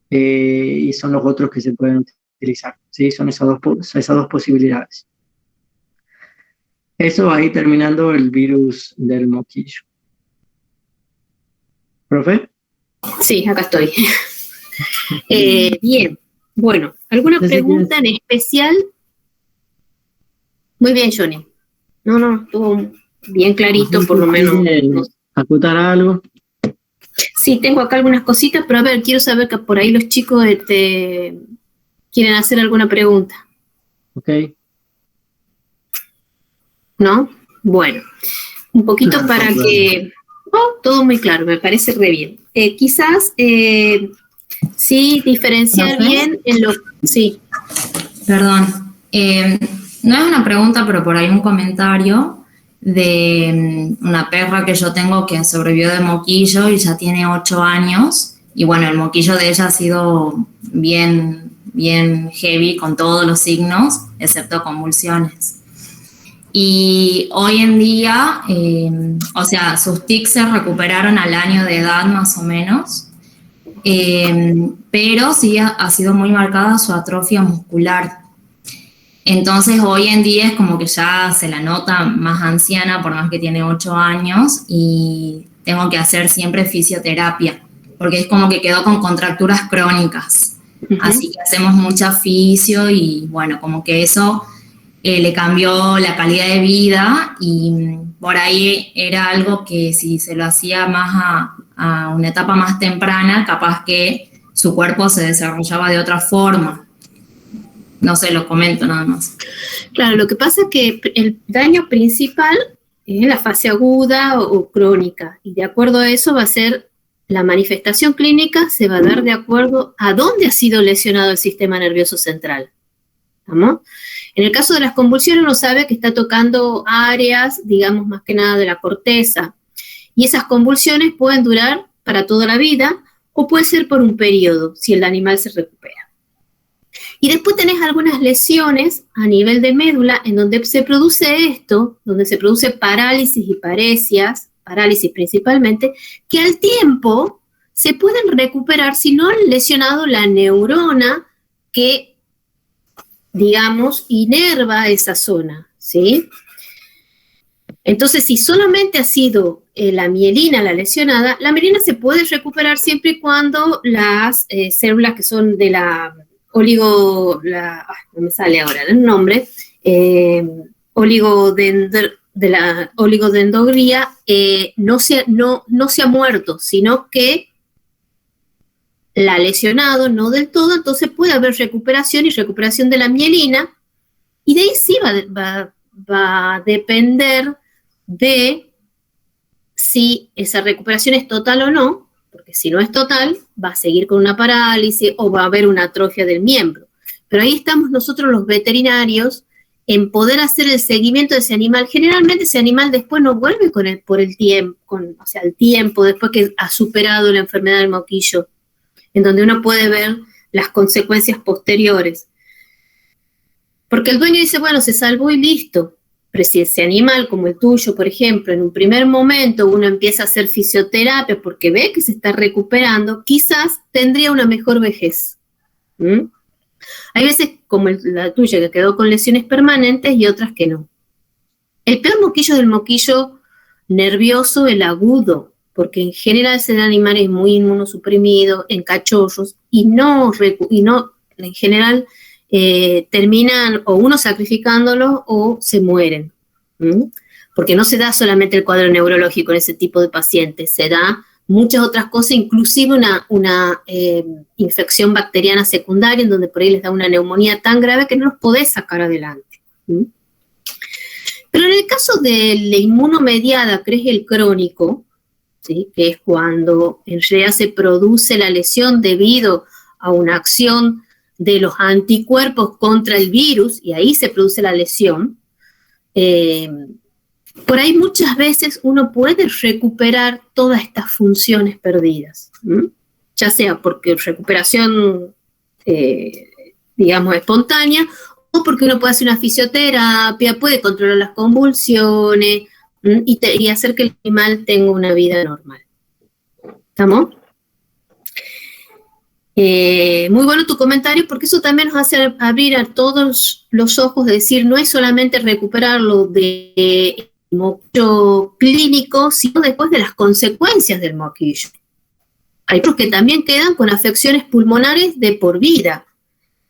y son los otros que se pueden utilizar, ¿sí? Son esas dos posibilidades. Eso ahí terminando el virus del moquillo. ¿Profe? Sí, acá estoy. Bien, bueno, ¿alguna pregunta en especial? Muy bien, Johnny. No, estuvo bien clarito, por lo menos. ¿Acotar algo? Sí, tengo acá algunas cositas, pero a ver, quiero saber que por ahí los chicos quieren hacer alguna pregunta. Ok. ¿No? Bueno, un poquito para que... Oh, todo muy claro, me parece re bien. Quizás sí diferenciar bien en lo... Sí. Perdón, No es una pregunta, pero por ahí un comentario de una perra que yo tengo que sobrevivió de moquillo y ya tiene 8 años. Y bueno, el moquillo de ella ha sido bien heavy con todos los signos, excepto convulsiones. Y hoy en día, o sea, sus tics se recuperaron al año de edad más o menos, pero sí ha sido muy marcada su atrofia muscular. Entonces hoy en día es como que ya se la nota más anciana, por más que tiene 8 años, y tengo que hacer siempre fisioterapia, porque es como que quedó con contracturas crónicas. Uh-huh. Así que hacemos mucha fisio y bueno, como que eso le cambió la calidad de vida, y por ahí era algo que si se lo hacía más a una etapa más temprana, capaz que su cuerpo se desarrollaba de otra forma. No sé, lo comento nada más. Claro, lo que pasa es que el daño principal es la fase aguda o crónica, y de acuerdo a eso va a ser la manifestación clínica, se va a dar de acuerdo a dónde ha sido lesionado el sistema nervioso central. ¿Estamos? En el caso de las convulsiones uno sabe que está tocando áreas, digamos, más que nada de la corteza, y esas convulsiones pueden durar para toda la vida o puede ser por un periodo, si el animal se recupera. Y después tenés algunas lesiones a nivel de médula en donde se produce esto, donde se produce parálisis y paresias, parálisis principalmente, que al tiempo se pueden recuperar si no han lesionado la neurona que, digamos, inerva esa zona, ¿sí? Entonces, si solamente ha sido la mielina la lesionada, la mielina se puede recuperar siempre y cuando las células que son de la no me sale ahora el nombre, de la oligodendroglia no se ha muerto, sino que la ha lesionado, no del todo, entonces puede haber recuperación y recuperación de la mielina, y de ahí sí va a depender de si esa recuperación es total o no, porque si no es total, va a seguir con una parálisis o va a haber una atrofia del miembro. Pero ahí estamos nosotros los veterinarios en poder hacer el seguimiento de ese animal. Generalmente ese animal después no vuelve el tiempo después que ha superado la enfermedad del moquillo, en donde uno puede ver las consecuencias posteriores. Porque el dueño dice, bueno, se salvó y listo. Pero si ese animal, como el tuyo, por ejemplo, en un primer momento uno empieza a hacer fisioterapia porque ve que se está recuperando, quizás tendría una mejor vejez. Hay veces, como la tuya, que quedó con lesiones permanentes y otras que no. El peor moquillo es el moquillo nervioso, el agudo, porque en general ese animal es muy inmunosuprimido en cachorros y no en general terminan o uno sacrificándolo o se mueren. Porque no se da solamente el cuadro neurológico en ese tipo de pacientes, se da muchas otras cosas, inclusive una infección bacteriana secundaria en donde por ahí les da una neumonía tan grave que no los podés sacar adelante. Pero en el caso de la inmunomediada, que es el crónico, ¿sí? Que es cuando en realidad se produce la lesión debido a una acción de los anticuerpos contra el virus, y ahí se produce la lesión, por ahí muchas veces uno puede recuperar todas estas funciones perdidas, ya sea porque recuperación, digamos, espontánea, o porque uno puede hacer una fisioterapia, puede controlar las convulsiones y hacer que el animal tenga una vida normal. ¿Estamos? Muy bueno tu comentario, porque eso también nos hace abrir a todos los ojos de decir, no es solamente recuperarlo de moquillo clínico, sino después de las consecuencias del moquillo. Hay otros que también quedan con afecciones pulmonares de por vida,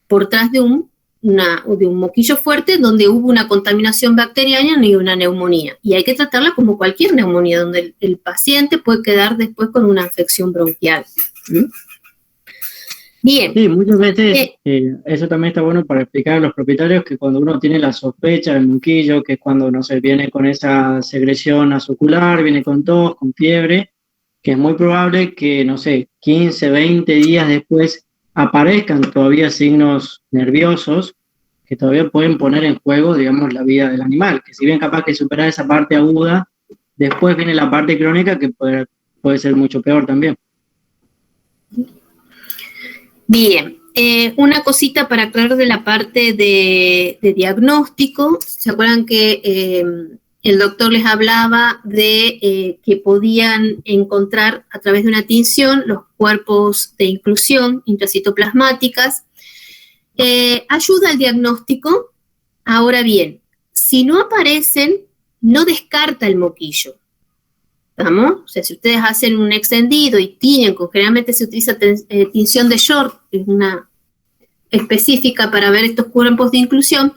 por tras de un moquillo fuerte donde hubo una contaminación bacteriana y una neumonía. Y hay que tratarla como cualquier neumonía, donde el paciente puede quedar después con una afección bronquial. Bien. Sí, muchas veces eso también está bueno para explicar a los propietarios que cuando uno tiene la sospecha del moquillo, que es cuando, no sé, viene con esa secreción acicular, viene con tos, con fiebre, que es muy probable que, no sé, 15, 20 días después aparezcan todavía signos nerviosos, que todavía pueden poner en juego, digamos, la vida del animal, que si bien capaz que superar esa parte aguda, después viene la parte crónica que puede ser mucho peor también. Bien, una cosita para aclarar de la parte de diagnóstico. ¿Se acuerdan que el doctor les hablaba de que podían encontrar a través de una tinción los cuerpos de inclusión intracitoplasmáticas? Ayuda al diagnóstico. Ahora bien, si no aparecen, no descarta el moquillo. ¿Estamos? O sea, si ustedes hacen un extendido y tiñen, generalmente se utiliza tinción de Short, que es una específica para ver estos cuerpos de inclusión.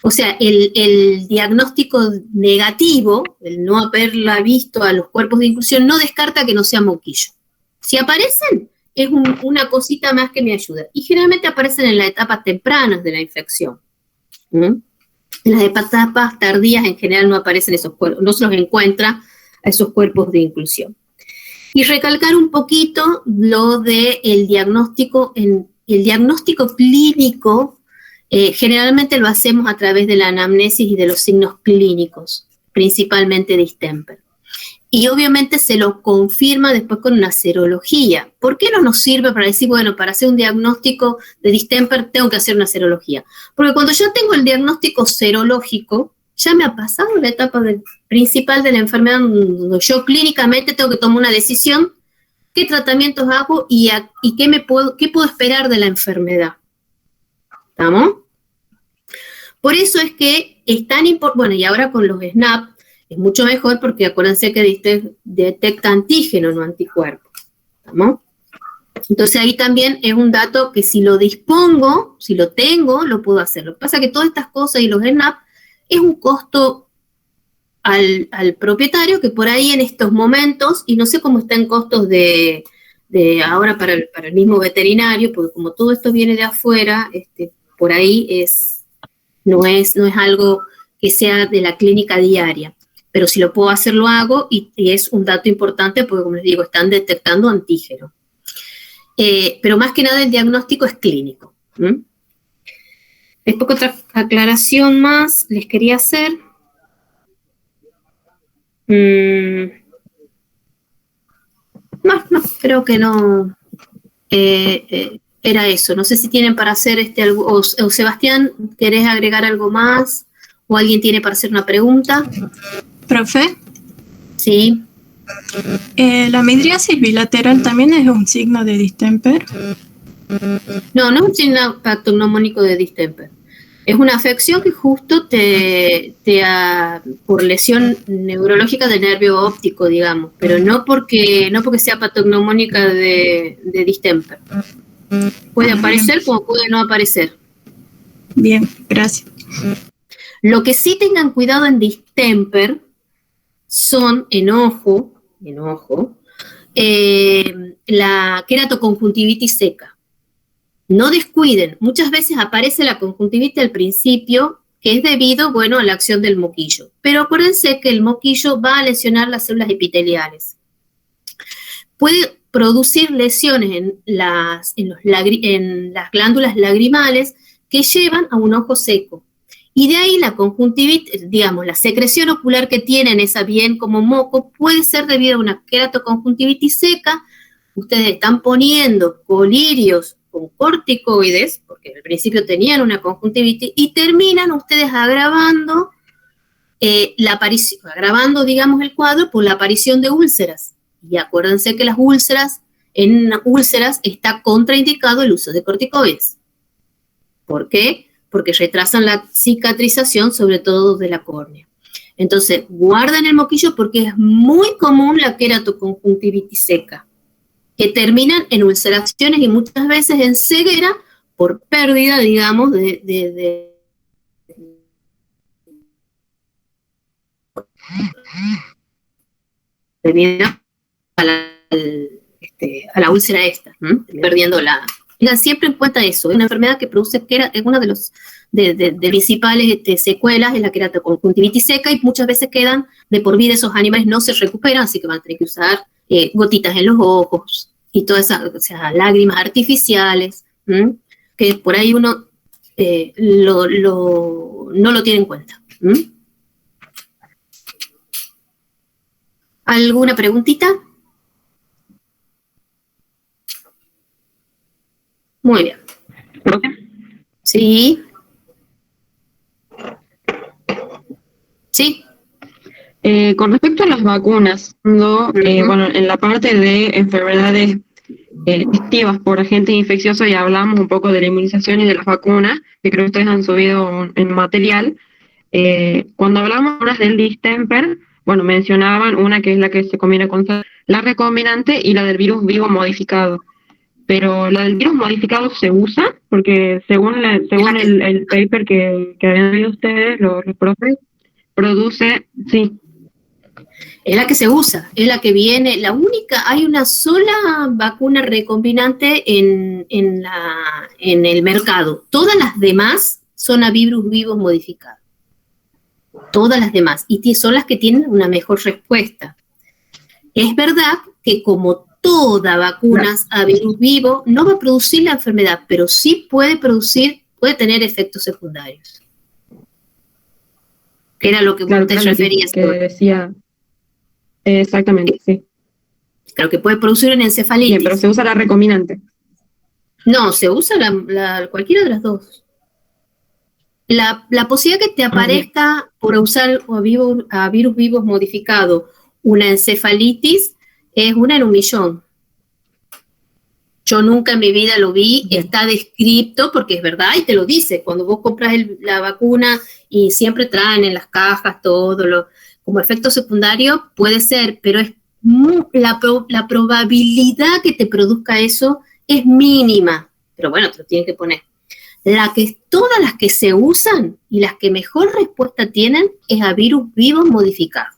O sea, el diagnóstico negativo, el no haberla visto a los cuerpos de inclusión, no descarta que no sea moquillo. Si aparecen, es una cosita más que me ayuda. Y generalmente aparecen en las etapas tempranas de la infección. En las etapas tardías, en general, no aparecen esos cuerpos, no se los encuentra a esos cuerpos de inclusión. Y recalcar un poquito lo del diagnóstico. El diagnóstico clínico generalmente lo hacemos a través de la anamnesis y de los signos clínicos, principalmente distemper. Y obviamente se lo confirma después con una serología. ¿Por qué no nos sirve para decir, bueno, para hacer un diagnóstico de distemper tengo que hacer una serología? Porque cuando yo tengo el diagnóstico serológico, ya me ha pasado la etapa principal de la enfermedad, donde yo clínicamente tengo que tomar una decisión, qué tratamientos hago y qué puedo esperar de la enfermedad. ¿Estamos? Por eso es que es tan importante, bueno, y ahora con los SNAP es mucho mejor porque acuérdense que detecta antígeno, no anticuerpo. ¿Estamos? Entonces ahí también es un dato que si lo dispongo, si lo tengo, lo puedo hacer. Lo que pasa es que todas estas cosas y los SNAP es un costo al propietario que por ahí en estos momentos, y no sé cómo están costos de ahora para el mismo veterinario, porque como todo esto viene de afuera, por ahí no es algo que sea de la clínica diaria. Pero si lo puedo hacer, lo hago, y es un dato importante porque, como les digo, están detectando antígeno. Pero más que nada el diagnóstico es clínico. Después otra aclaración más les quería hacer. No, creo que no. Era eso. No sé si tienen para hacer algo, o Sebastián, ¿querés agregar algo más? ¿O alguien tiene para hacer una pregunta? Profe. Sí. ¿La midriasis bilateral también es un signo de distemper? No es un signo patognomónico de distemper. Es una afección que justo por lesión neurológica del nervio óptico, digamos, pero no porque sea patognomónica de distemper. Puede aparecer como puede no aparecer. Bien, gracias. Lo que sí tengan cuidado en distemper son, la queratoconjuntivitis seca. No descuiden, muchas veces aparece la conjuntivitis al principio, que es debido, bueno, a la acción del moquillo. Pero acuérdense que el moquillo va a lesionar las células epiteliales. Puede producir lesiones en las glándulas lagrimales que llevan a un ojo seco. Y de ahí la conjuntivitis, digamos, la secreción ocular que tienen, esa bien como moco, puede ser debido a una queratoconjuntivitis seca. Ustedes están poniendo colirios con corticoides, porque al principio tenían una conjuntivitis, y terminan ustedes agravando, digamos, el cuadro por la aparición de úlceras. Y acuérdense que en úlceras está contraindicado el uso de corticoides. ¿Por qué? Porque retrasan la cicatrización, sobre todo de la córnea. Entonces, guarden el moquillo porque es muy común la queratoconjuntivitis seca, que terminan en ulceraciones y muchas veces en ceguera por pérdida, digamos, debido a la úlcera esta, perdiendo la... Tengan siempre en cuenta eso, es una enfermedad que produce, es una de los principales secuelas, es la queratoconjuntivitis seca, y muchas veces quedan de por vida, esos animales no se recuperan, así que van a tener que usar gotitas en los ojos y todas esas, o sea, lágrimas artificiales, que por ahí uno no lo tiene en cuenta. ¿Alguna preguntita? Muy bien. Sí. Sí. Con respecto a las vacunas, bueno, en la parte de enfermedades activas por agentes infecciosos ya hablamos un poco de la inmunización y de las vacunas, que creo que ustedes han subido en material. Cuando hablamos ahora del distemper, bueno, mencionaban una que es la que se combina con la recombinante y la del virus vivo modificado. Pero la del virus modificado se usa, porque según el paper que habían leído ustedes, los profes, produce, sí. Es la que se usa, es la que viene, la única, hay una sola vacuna recombinante en el mercado. Todas las demás son a virus vivos modificados. Todas las demás. Y son las que tienen una mejor respuesta. Es verdad que como toda vacuna a virus vivo no va a producir la enfermedad, pero sí puede tener efectos secundarios. Que era lo que vos te referías. Que decía, exactamente, sí. Claro que puede producir una encefalitis. Bien, pero se usa la recombinante. No, se usa cualquiera de las dos. La posibilidad que te aparezca por usar a virus vivos modificado una encefalitis es 1 en 1.000.000. Yo nunca en mi vida lo vi, está descrito porque es verdad y te lo dice. Cuando vos compras la vacuna y siempre traen en las cajas todo como efecto secundario, puede ser, pero es la probabilidad que te produzca eso es mínima. Pero bueno, te lo tienen que poner. Todas las que se usan y las que mejor respuesta tienen es a virus vivos modificados.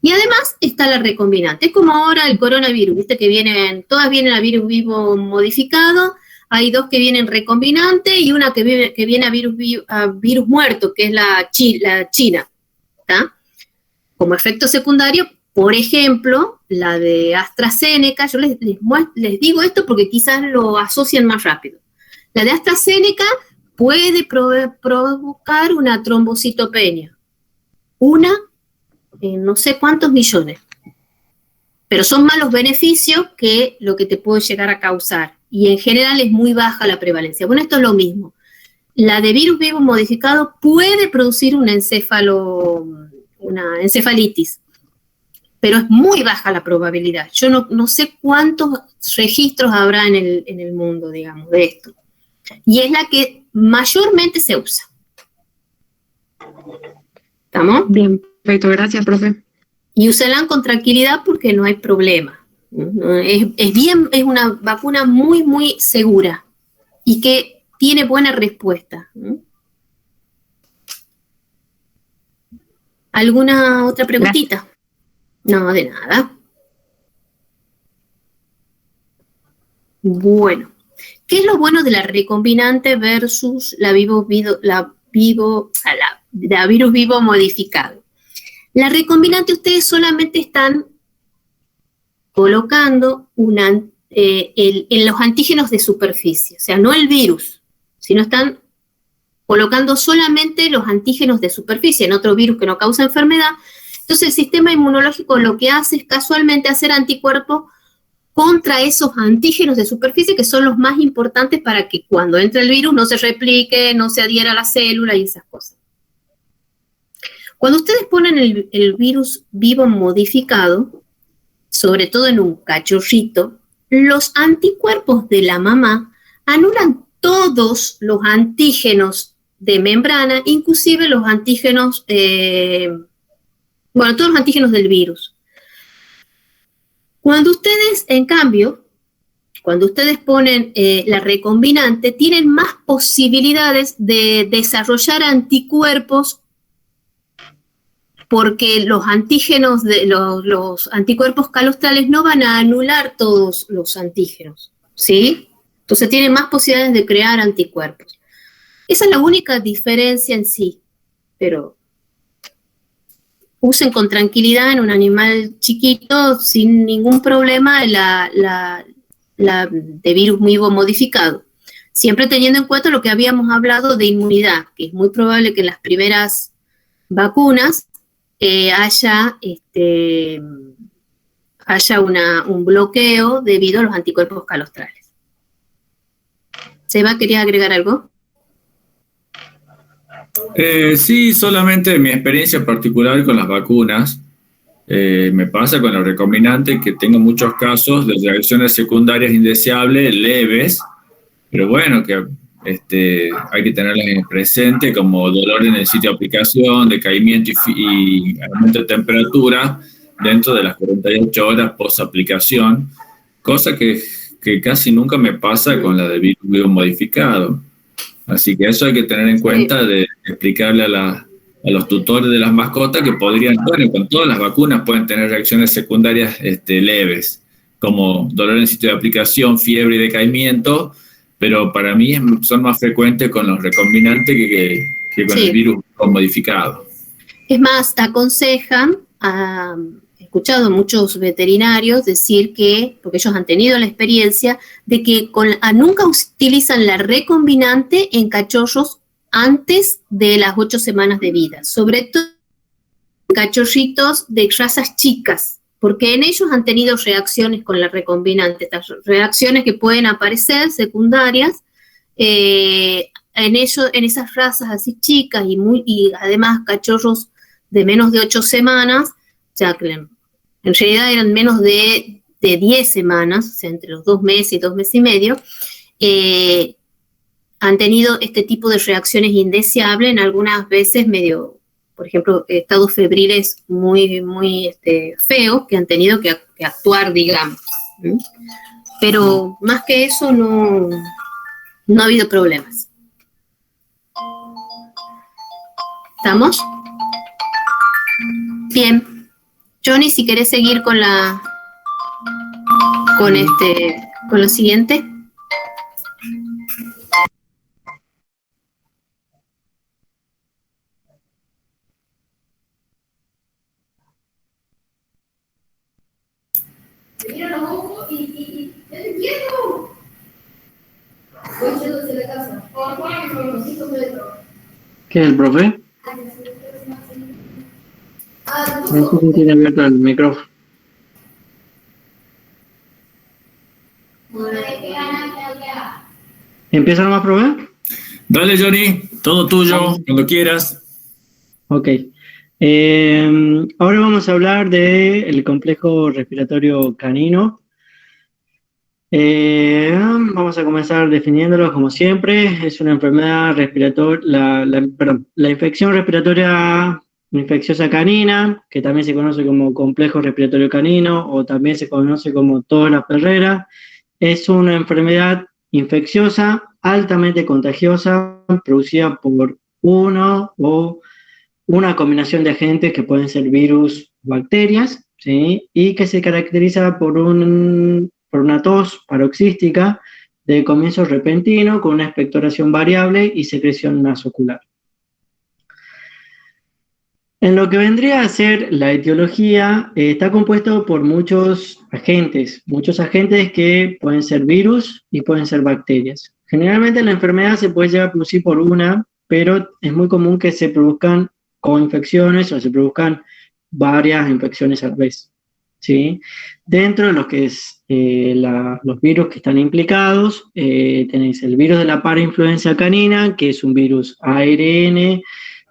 Y además está la recombinante. Es como ahora el coronavirus, viste que todas vienen a virus vivo modificado, hay 2 que vienen recombinante y una que viene a virus muerto, que es la China. ¿Tá? Como efecto secundario, por ejemplo, la de AstraZeneca, yo les digo esto porque quizás lo asocian más rápido. La de AstraZeneca puede provocar una trombocitopenia. No sé cuántos millones. Pero son más los beneficios que lo que te puede llegar a causar. Y en general es muy baja la prevalencia. Bueno, esto es lo mismo. La de virus vivo modificado puede producir una encefalitis. Pero es muy baja la probabilidad. Yo no sé cuántos registros habrá en el mundo, digamos, de esto. Y es la que mayormente se usa. ¿Estamos? Bien, perfecto. Gracias, profe. Y úsenla con tranquilidad porque no hay problema. Es una vacuna muy, muy segura y que tiene buena respuesta. ¿Alguna otra preguntita? No, de nada. Bueno, ¿qué es lo bueno de la recombinante versus la virus vivo modificado? La recombinante ustedes solamente están colocando en los antígenos de superficie, o sea, no el virus, sino están colocando solamente los antígenos de superficie en otro virus que no causa enfermedad. Entonces el sistema inmunológico lo que hace es casualmente hacer anticuerpos contra esos antígenos de superficie que son los más importantes para que cuando entre el virus no se replique, no se adhiera a la célula y esas cosas. Cuando ustedes ponen el virus vivo modificado, sobre todo en un cachorrito, los anticuerpos de la mamá anulan todos los antígenos de membrana, inclusive los antígenos, todos los antígenos del virus. Cuando ustedes, en cambio, cuando ustedes ponen la recombinante, tienen más posibilidades de desarrollar anticuerpos porque los antígenos, los anticuerpos calostrales no van a anular todos los antígenos, ¿sí? Entonces tienen más posibilidades de crear anticuerpos. Esa es la única diferencia en sí, pero usen con tranquilidad en un animal chiquito sin ningún problema la de virus vivo modificado. Siempre teniendo en cuenta lo que habíamos hablado de inmunidad, que es muy probable que en las primeras vacunas haya un bloqueo debido a los anticuerpos calostrales. Seba, ¿querías agregar algo? Sí, solamente mi experiencia particular con las vacunas. Me pasa con los recombinantes que tengo muchos casos de reacciones secundarias indeseables leves, pero bueno, que hay que tenerlas en presente, como dolor en el sitio de aplicación, decaimiento y aumento de temperatura dentro de las 48 horas post aplicación, cosa que casi nunca me pasa con la de virus modificado. Así que eso hay que tener en cuenta, de explicarle a los tutores de las mascotas que podrían, bueno, con todas las vacunas pueden tener reacciones secundarias leves, como dolor en el sitio de aplicación, fiebre y decaimiento, pero para mí son más frecuentes con los recombinantes que con el virus modificado. Es más, aconsejan, he escuchado a muchos veterinarios decir que, porque ellos han tenido la experiencia, de que nunca utilizan la recombinante en cachorros antes de las 8 semanas de vida, sobre todo en cachorritos de razas chicas, porque en ellos han tenido reacciones con la recombinante, estas reacciones que pueden aparecer secundarias, en esas razas así chicas y además cachorros de menos de 8 semanas, o sea, que en realidad eran menos de 10 semanas, o sea, entre los 2 meses y 2 meses y medio, han tenido este tipo de reacciones indeseables, en algunas veces medio, por ejemplo, estados febriles muy, muy feos que han tenido que actuar, digamos. Pero más que eso no ha habido problemas. ¿Estamos? Bien. Johnny, si querés seguir con lo siguiente. ¿Qué es el profe? No sé si tiene abierto el micrófono. ¿Empieza nomás, profe? Dale, Johnny, todo tuyo, cuando quieras. Ok. Ahora vamos a hablar del complejo respiratorio canino. Vamos a comenzar definiéndolo como siempre. Es una enfermedad respiratoria, la infección respiratoria infecciosa canina, que también se conoce como complejo respiratorio canino o también se conoce como tos la perrera. Es una enfermedad infecciosa altamente contagiosa producida por uno o una combinación de agentes que pueden ser virus o bacterias, ¿sí? Y que se caracteriza por una tos paroxística de comienzo repentino con una expectoración variable y secreción nasocular. En lo que vendría a ser la etiología, está compuesto por muchos agentes que pueden ser virus y pueden ser bacterias. Generalmente la enfermedad se puede llegar a producir por una, pero es muy común que se produzcan coinfecciones o se produzcan varias infecciones a la vez, ¿sí? Dentro de lo que es los virus que están implicados, tenéis el virus de la parainfluenza canina, que es un virus ARN,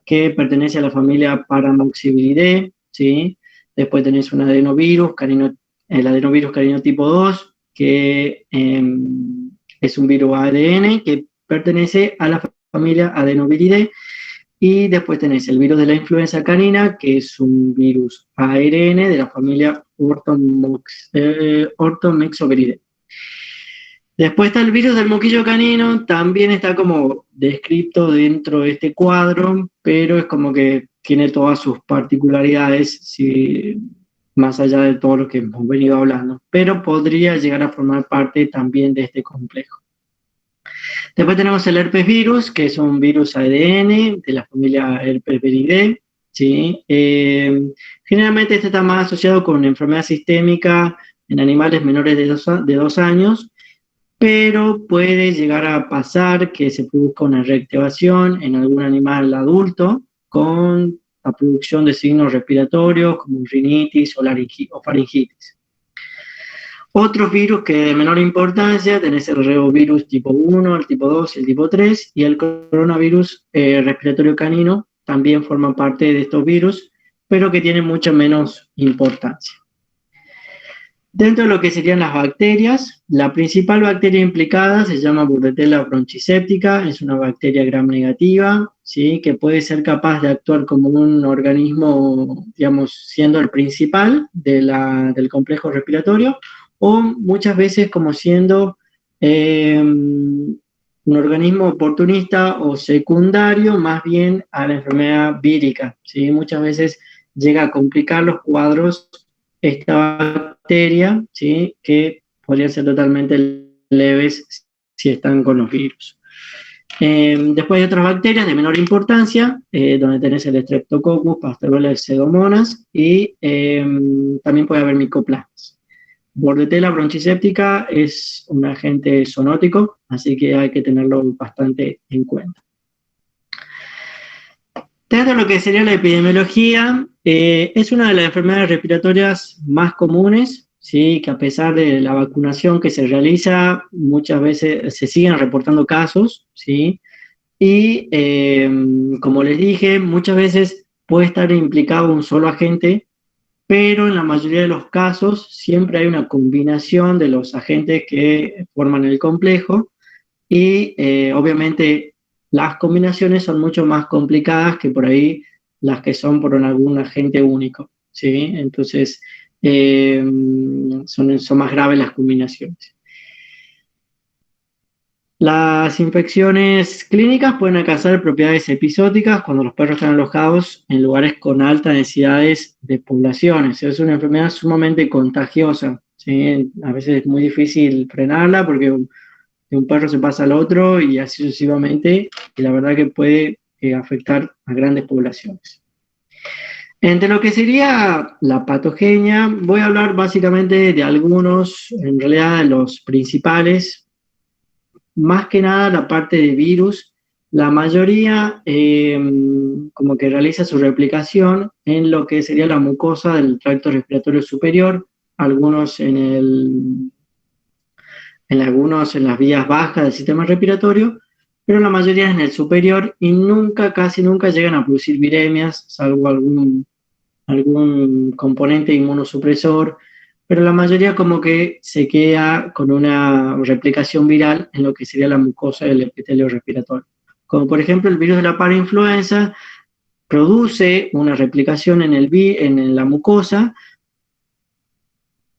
que pertenece a la familia Paramoxiviridae, ¿sí? Después tenéis un adenovirus canino, el adenovirus canino tipo 2, que es un virus ADN que pertenece a la familia Adenoviridae. Y después tenéis el virus de la influenza canina, que es un virus ARN de la familia Orthomyxoviridae. Después está el virus del moquillo canino, también está como descrito dentro de este cuadro, pero es como que tiene todas sus particularidades, ¿sí? Más allá de todo lo que hemos venido hablando, pero podría llegar a formar parte también de este complejo. Después tenemos el herpes virus, que es un virus ADN de la familia Herpesviridae, ¿sí? Generalmente este está más asociado con enfermedad sistémica en animales menores de 2 años, pero puede llegar a pasar que se produzca una reactivación en algún animal adulto con la producción de signos respiratorios como rinitis o faringitis. Otros virus que de menor importancia, tenés el reovirus tipo 1, el tipo 2 y el tipo 3, y el coronavirus respiratorio canino también forman parte de estos virus, pero que tienen mucha menos importancia. Dentro de lo que serían las bacterias, la principal bacteria implicada se llama Bordetella bronchiseptica, es una bacteria gram negativa, ¿sí? Que puede ser capaz de actuar como un organismo, digamos, siendo el principal del complejo respiratorio, o muchas veces como siendo un organismo oportunista o secundario más bien a la enfermedad vírica, ¿sí? Muchas veces llega a complicar los cuadros esta bacteria, ¿sí? Que podrían ser totalmente leves si están con los virus. Después hay otras bacterias de menor importancia, donde tenés el Streptococcus, Pasteurella, Pseudomonas, y también puede haber micoplasmas. Bordetella bronchiséptica es un agente zoonótico, así que hay que tenerlo bastante en cuenta. Dentro de lo que sería la epidemiología, es una de las enfermedades respiratorias más comunes, ¿sí? Que a pesar de la vacunación que se realiza, muchas veces se siguen reportando casos, ¿sí? Y como les dije, muchas veces puede estar implicado un solo agente, pero en la mayoría de los casos siempre hay una combinación de los agentes que forman el complejo y obviamente las combinaciones son mucho más complicadas que por ahí las que son por algún agente único, ¿sí? Entonces son más graves las combinaciones. Las infecciones clínicas pueden alcanzar propiedades episódicas cuando los perros están alojados en lugares con altas densidades de poblaciones. Es una enfermedad sumamente contagiosa, ¿sí? A veces es muy difícil frenarla porque de un perro se pasa al otro y así sucesivamente, y la verdad que puede afectar a grandes poblaciones. Entre lo que sería la patogenia, voy a hablar básicamente de algunos, en realidad los principales. Más que nada la parte de virus, la mayoría como que realiza su replicación en lo que sería la mucosa del tracto respiratorio superior, algunos en las vías bajas del sistema respiratorio, pero la mayoría es en el superior y casi nunca llegan a producir viremias, salvo algún componente inmunosupresor, pero la mayoría como que se queda con una replicación viral en lo que sería la mucosa del epitelio respiratorio. Como por ejemplo el virus de la parainfluenza produce una replicación en la mucosa,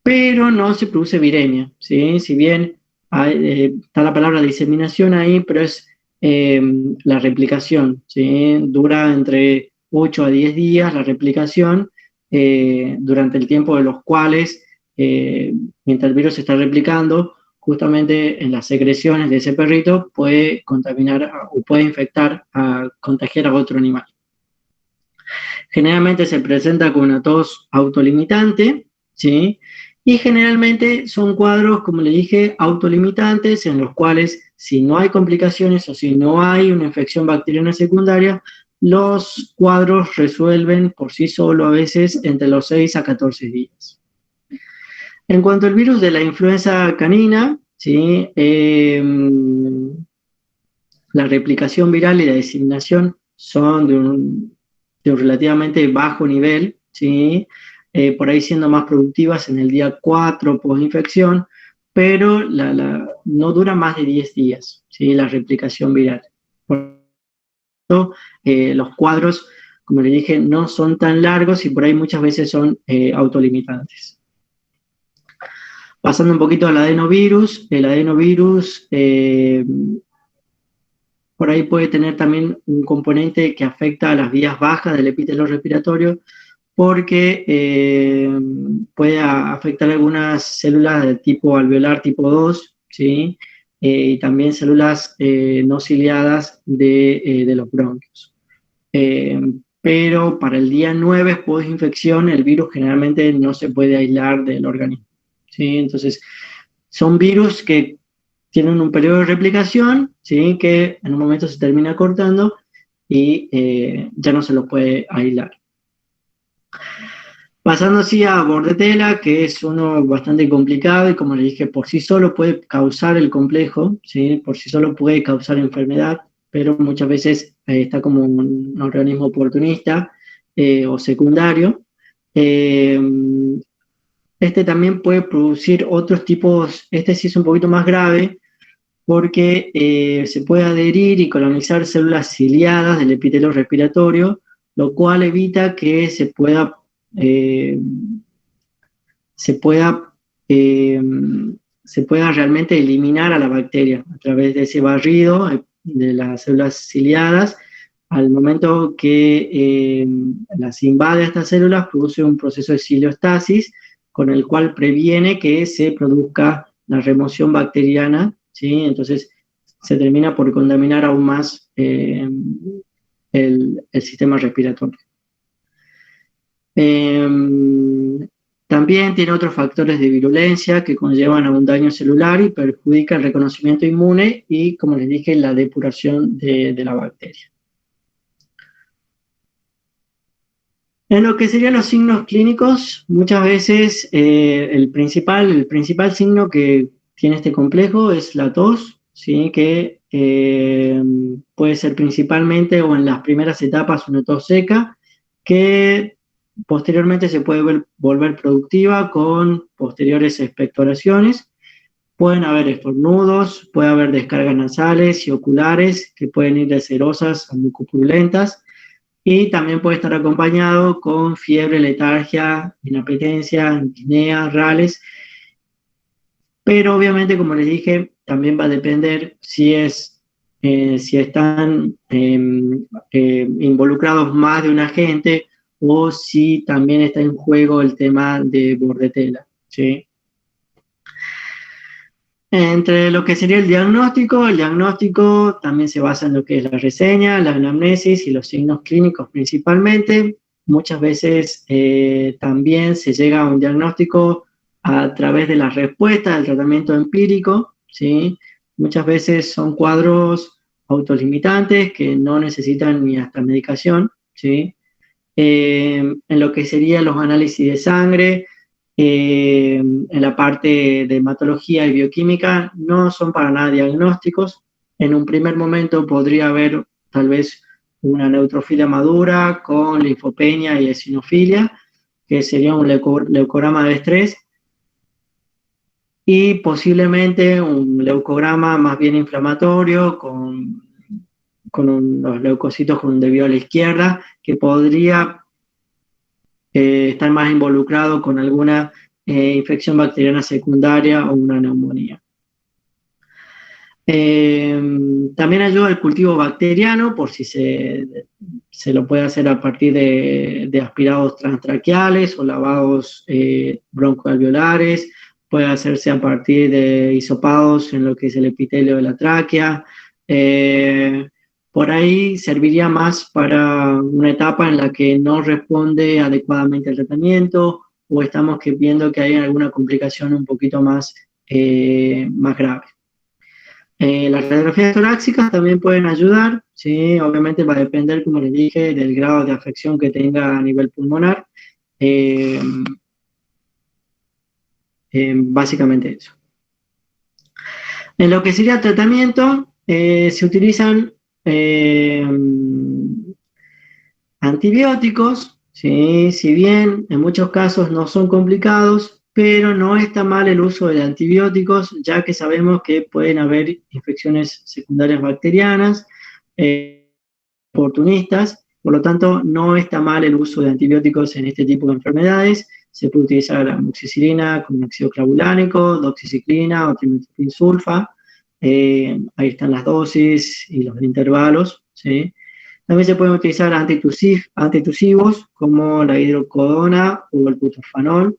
pero no se produce viremia, ¿sí? Si bien está la palabra diseminación ahí, pero es la replicación, ¿sí? Dura entre 8 a 10 días la replicación, durante el tiempo de los cuales mientras el virus se está replicando, justamente en las secreciones de ese perrito puede contaminar o puede infectar, contagiar a otro animal. Generalmente se presenta con una tos autolimitante, ¿sí? Y generalmente son cuadros, como le dije, autolimitantes, en los cuales si no hay complicaciones o si no hay una infección bacteriana secundaria, los cuadros resuelven por sí solo a veces entre los 6 a 14 días. En cuanto al virus de la influenza canina, ¿sí? La replicación viral y la diseminación son de un relativamente bajo nivel, ¿sí? Por ahí siendo más productivas en el día 4 post-infección, pero no dura más de 10 días, ¿sí? La replicación viral. Por eso, los cuadros, como les dije, no son tan largos y por ahí muchas veces son autolimitantes. Pasando un poquito al adenovirus, el adenovirus por ahí puede tener también un componente que afecta a las vías bajas del epitelio respiratorio porque puede afectar algunas células de tipo alveolar tipo 2, ¿sí? Y también células no ciliadas de los bronquios. Pero para el día 9 post-infección el virus generalmente no se puede aislar del organismo, ¿sí? Entonces son virus que tienen un periodo de replicación, ¿sí? Que en un momento se termina cortando y ya no se los puede aislar. Pasando así a bordetela, que es uno bastante complicado y como les dije, por sí solo puede causar el complejo, ¿sí? Por sí solo puede causar enfermedad, pero muchas veces está como un organismo oportunista o secundario. Este también puede producir otros tipos, este sí es un poquito más grave, porque se puede adherir y colonizar células ciliadas del epitelio respiratorio, lo cual evita que eh, se pueda, eh, se pueda realmente eliminar a la bacteria a través de ese barrido de las células ciliadas. Al momento que las invade a estas células, produce un proceso de ciliostasis, con el cual previene que se produzca la remoción bacteriana, ¿sí? Entonces se termina por contaminar aún más el sistema respiratorio. También tiene otros factores de virulencia que conllevan a un daño celular y perjudica el reconocimiento inmune y, como les dije, la depuración de la bacteria. En lo que serían los signos clínicos, muchas veces el principal signo que tiene este complejo es la tos, ¿sí? Que puede ser principalmente o en las primeras etapas una tos seca, que posteriormente se puede volver productiva con posteriores expectoraciones. Pueden haber estornudos, puede haber descargas nasales y oculares que pueden ir de cerosas a mucopurulentas, y también puede estar acompañado con fiebre, letargia, inapetencia, disnea, rales, pero obviamente, como les dije, también va a depender si están involucrados más de un agente o si también está en juego el tema de bordetela, ¿sí? Entre lo que sería el diagnóstico también se basa en lo que es la reseña, la anamnesis y los signos clínicos principalmente. Muchas veces también se llega a un diagnóstico a través de la respuesta del tratamiento empírico, ¿sí? Muchas veces son cuadros autolimitantes que no necesitan ni hasta medicación, ¿sí? En lo que serían los análisis de sangre, en la parte de hematología y bioquímica, no son para nada diagnósticos. En un primer momento podría haber tal vez una neutrofilia madura con linfopenia y eosinofilia, que sería un leucograma de estrés, y posiblemente un leucograma más bien inflamatorio con los leucocitos con un desvío a la izquierda, que podría estar más involucrado con alguna infección bacteriana secundaria o una neumonía. También ayuda el cultivo bacteriano, por si se lo puede hacer a partir de aspirados transtraqueales o lavados broncoalveolares. Puede hacerse a partir de hisopados en lo que es el epitelio de la tráquea. Por ahí serviría más para una etapa en la que no responde adecuadamente al tratamiento o estamos viendo que hay alguna complicación un poquito más grave. Las radiografías torácicas también pueden ayudar, ¿sí? Obviamente va a depender, como les dije, del grado de afección que tenga a nivel pulmonar. Básicamente eso. En lo que sería tratamiento, se utilizan antibióticos, ¿sí? Si bien en muchos casos no son complicados, pero no está mal el uso de antibióticos, ya que sabemos que pueden haber infecciones secundarias bacterianas, oportunistas, por lo tanto no está mal el uso de antibióticos en este tipo de enfermedades. Se puede utilizar amoxicilina con ácido clavulánico, doxiciclina o trimetoprim-sulfa. Ahí están las dosis y los intervalos, ¿sí? También se pueden utilizar antitusivos como la hidrocodona o el butorfanol.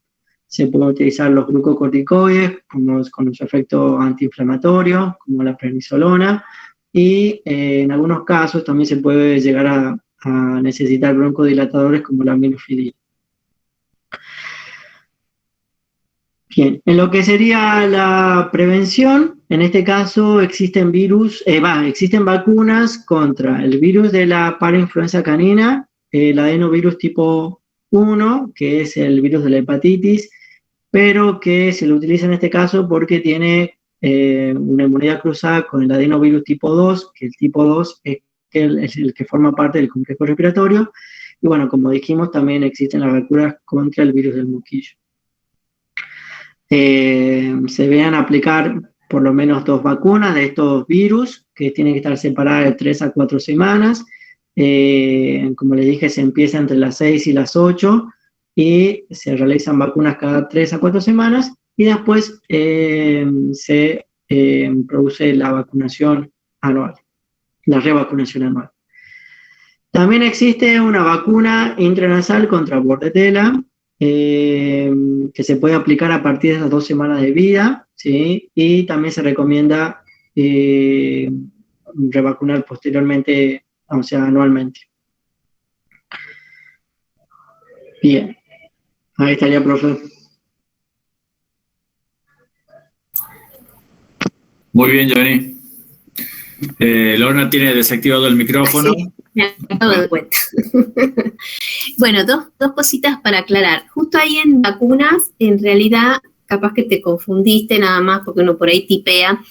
Se pueden utilizar los glucocorticoides con su efecto antiinflamatorio, como la prednisolona. Y en algunos casos también se puede llegar a necesitar broncodilatadores como la aminofilia. Bien, en lo que sería la prevención, en este caso existen vacunas contra el virus de la parainfluenza canina, el adenovirus tipo 1, que es el virus de la hepatitis, pero que se lo utiliza en este caso porque tiene una inmunidad cruzada con el adenovirus tipo 2, que el tipo 2 es el que forma parte del complejo respiratorio. Y bueno, como dijimos, también existen las vacunas contra el virus del mosquillo. Se deben aplicar por lo menos 2 vacunas de estos virus, que tienen que estar separadas de 3 a 4 semanas. Como les dije, se empieza entre las 6 y las 8 y se realizan vacunas cada 3 a 4 semanas y después se produce la vacunación anual, la revacunación anual. También existe una vacuna intranasal contra bordetela, que se puede aplicar a partir de las 2 semanas de vida, ¿sí? Y también se recomienda revacunar posteriormente, o sea, anualmente. Bien, ahí estaría, profe. Muy bien, Johnny. Lorna tiene desactivado el micrófono. Sí, me acabo de cuenta. Bueno, dos cositas para aclarar. Justo ahí en vacunas, en realidad, capaz que te confundiste nada más porque uno por ahí tipea.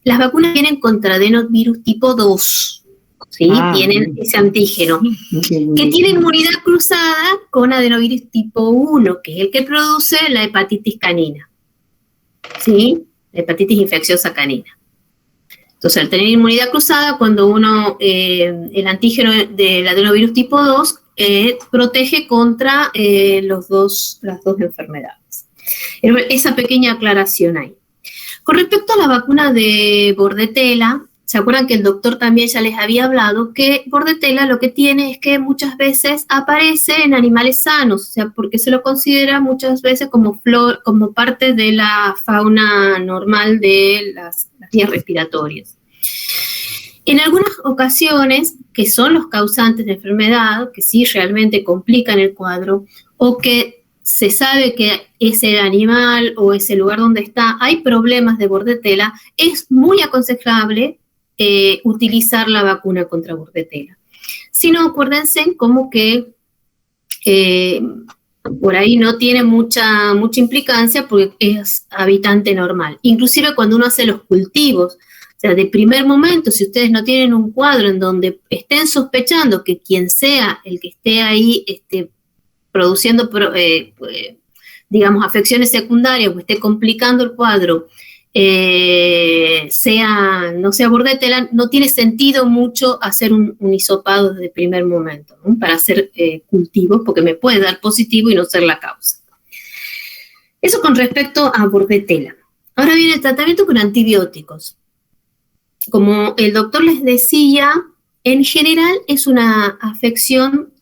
Las vacunas vienen contra adenovirus tipo 2, ¿sí? Tienen ese antígeno, que tiene inmunidad cruzada con adenovirus tipo 1, que es el que produce la hepatitis canina, ¿sí? La hepatitis infecciosa canina. Entonces, al tener inmunidad cruzada, cuando uno, el antígeno del adenovirus tipo 2, protege contra las dos enfermedades. Esa pequeña aclaración ahí. Con respecto a la vacuna de bordetela, ¿se acuerdan que el doctor también ya les había hablado que bordetela lo que tiene es que muchas veces aparece en animales sanos, o sea, porque se lo considera muchas veces como parte de la fauna normal de las vías respiratorias. En algunas ocasiones, que son los causantes de enfermedad, que sí realmente complican el cuadro, o que se sabe que ese animal o ese lugar donde está hay problemas de bordetela, es muy aconsejable utilizar la vacuna contra bordetela. Si no, acuérdense como que por ahí no tiene mucha implicancia porque es habitante normal. Inclusive cuando uno hace los cultivos, o sea, de primer momento, si ustedes no tienen un cuadro en donde estén sospechando que quien sea el que esté ahí produciendo, digamos, afecciones secundarias o esté complicando el cuadro, no sea bordetela, no tiene sentido mucho hacer un hisopado desde el primer momento, ¿no? Para hacer cultivos, porque me puede dar positivo y no ser la causa. Eso con respecto a bordetela. Ahora viene el tratamiento con antibióticos. Como el doctor les decía, en general es una afección,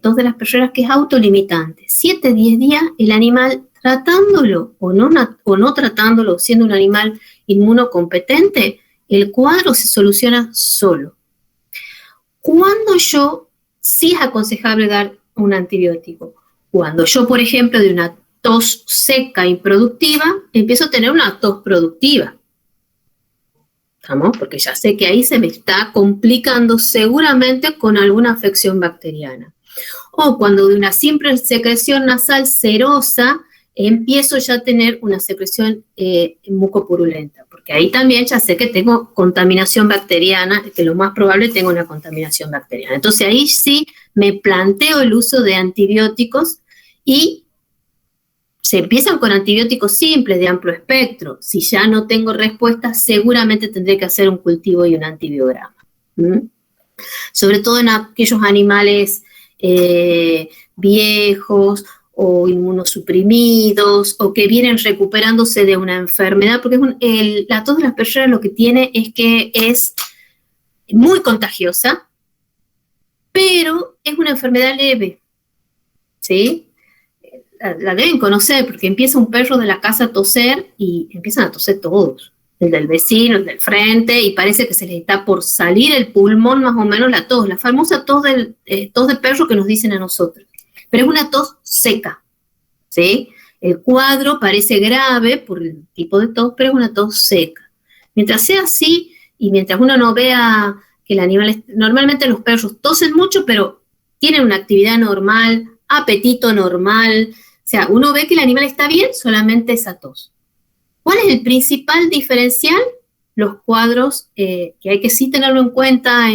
tos de las perreras, que es autolimitante. 7-10 días el animal, tratándolo o no tratándolo, siendo un animal inmunocompetente, el cuadro se soluciona solo. Cuando sí es aconsejable dar un antibiótico. Cuando yo, por ejemplo, de una tos seca improductiva, empiezo a tener una tos productiva. ¿Estamos? Porque ya sé que ahí se me está complicando seguramente con alguna afección bacteriana. O cuando de una simple secreción nasal serosa, empiezo ya a tener una secreción mucopurulenta, porque ahí también ya sé que tengo contaminación bacteriana, que lo más probable tengo una contaminación bacteriana. Entonces ahí sí me planteo el uso de antibióticos y se empiezan con antibióticos simples de amplio espectro. Si ya no tengo respuesta, seguramente tendré que hacer un cultivo y un antibiograma. Sobre todo en aquellos animales viejos o inmunosuprimidos o que vienen recuperándose de una enfermedad, porque la tos de las perreras lo que tiene es que es muy contagiosa, pero es una enfermedad leve, ¿sí? La deben conocer porque empieza un perro de la casa a toser y empiezan a toser todos, el del vecino, el del frente, y parece que se les está por salir el pulmón más o menos la tos, la famosa tos de perro que nos dicen a nosotros, pero es una tos seca, ¿sí? El cuadro parece grave por el tipo de tos, pero es una tos seca. Mientras sea así, y mientras uno no vea que el animal... Normalmente los perros tosen mucho, pero tienen una actividad normal, apetito normal. O sea, uno ve que el animal está bien, solamente esa tos. ¿Cuál es el principal diferencial? Los cuadros, que hay que sí tenerlo en cuenta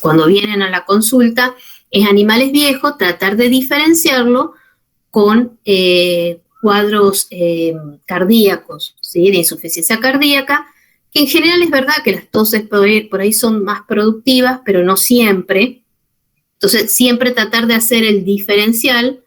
cuando vienen a la consulta, es animales viejos, tratar de diferenciarlo con cuadros cardíacos, ¿sí? De insuficiencia cardíaca, que en general es verdad que las toses por ahí son más productivas, pero no siempre. Entonces, siempre tratar de hacer el diferencial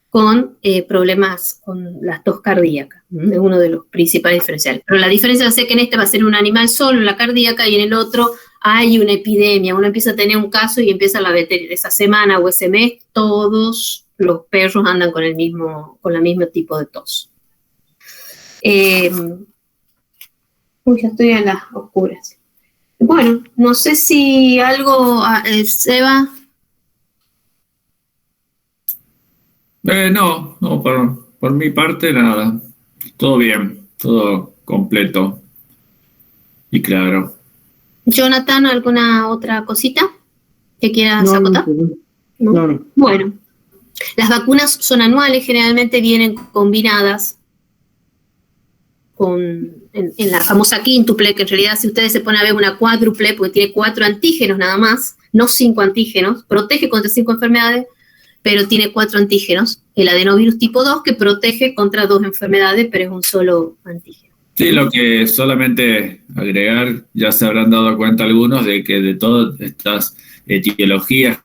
con problemas con la tos cardíaca. Es uno de los principales diferenciales. Pero la diferencia va a ser que en este va a ser un animal solo, la cardíaca, y en el otro hay una epidemia. Uno empieza a tener un caso y empieza la veterinaria. Esa semana o ese mes, todos los perros andan con el mismo tipo de tos. Uy, ya estoy a las oscuras. Bueno, no sé si algo, Seba. No, por mi parte nada. Todo bien, todo completo y claro. Jonathan, ¿alguna otra cosita que quieras acotar? No. Bueno, las vacunas son anuales, generalmente vienen combinadas en la famosa quíntuple, que en realidad si ustedes se ponen a ver una cuádruple, porque tiene 4 antígenos nada más, no 5 antígenos, protege contra 5 enfermedades, pero tiene 4 antígenos. El adenovirus tipo 2 que protege contra 2 enfermedades, pero es un solo antígeno. Sí, lo que solamente agregar, ya se habrán dado cuenta algunos de que de todas estas etiologías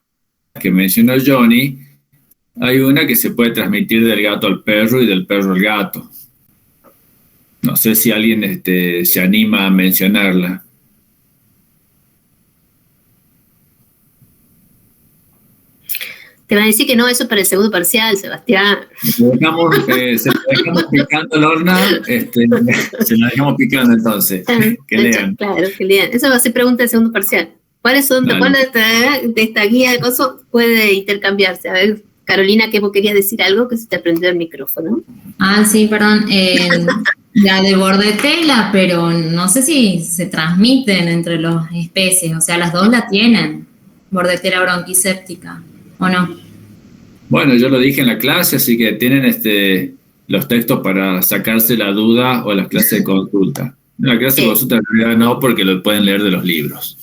que mencionó Johnny, hay una que se puede transmitir del gato al perro y del perro al gato. No sé si alguien se anima a mencionarla. Te van a decir que no, eso es para el segundo parcial, Sebastián. Se lo dejamos picando, Lorna, se lo dejamos picando entonces. Que lean. Claro, que lean. Eso va a ser pregunta del segundo parcial. ¿Cuál de esta guía de cosas puede intercambiarse? A ver, Carolina, que vos querías decir algo, que se te prendió el micrófono. Ah, sí, perdón. La de bordetela, pero no sé si se transmiten entre las especies. O sea, las dos la tienen. Bordetela bronquiséptica, ¿o no? Bueno, yo lo dije en la clase, así que tienen los textos para sacarse la duda o las clases de consulta. En la clase de consulta en realidad no, porque lo pueden leer de los libros.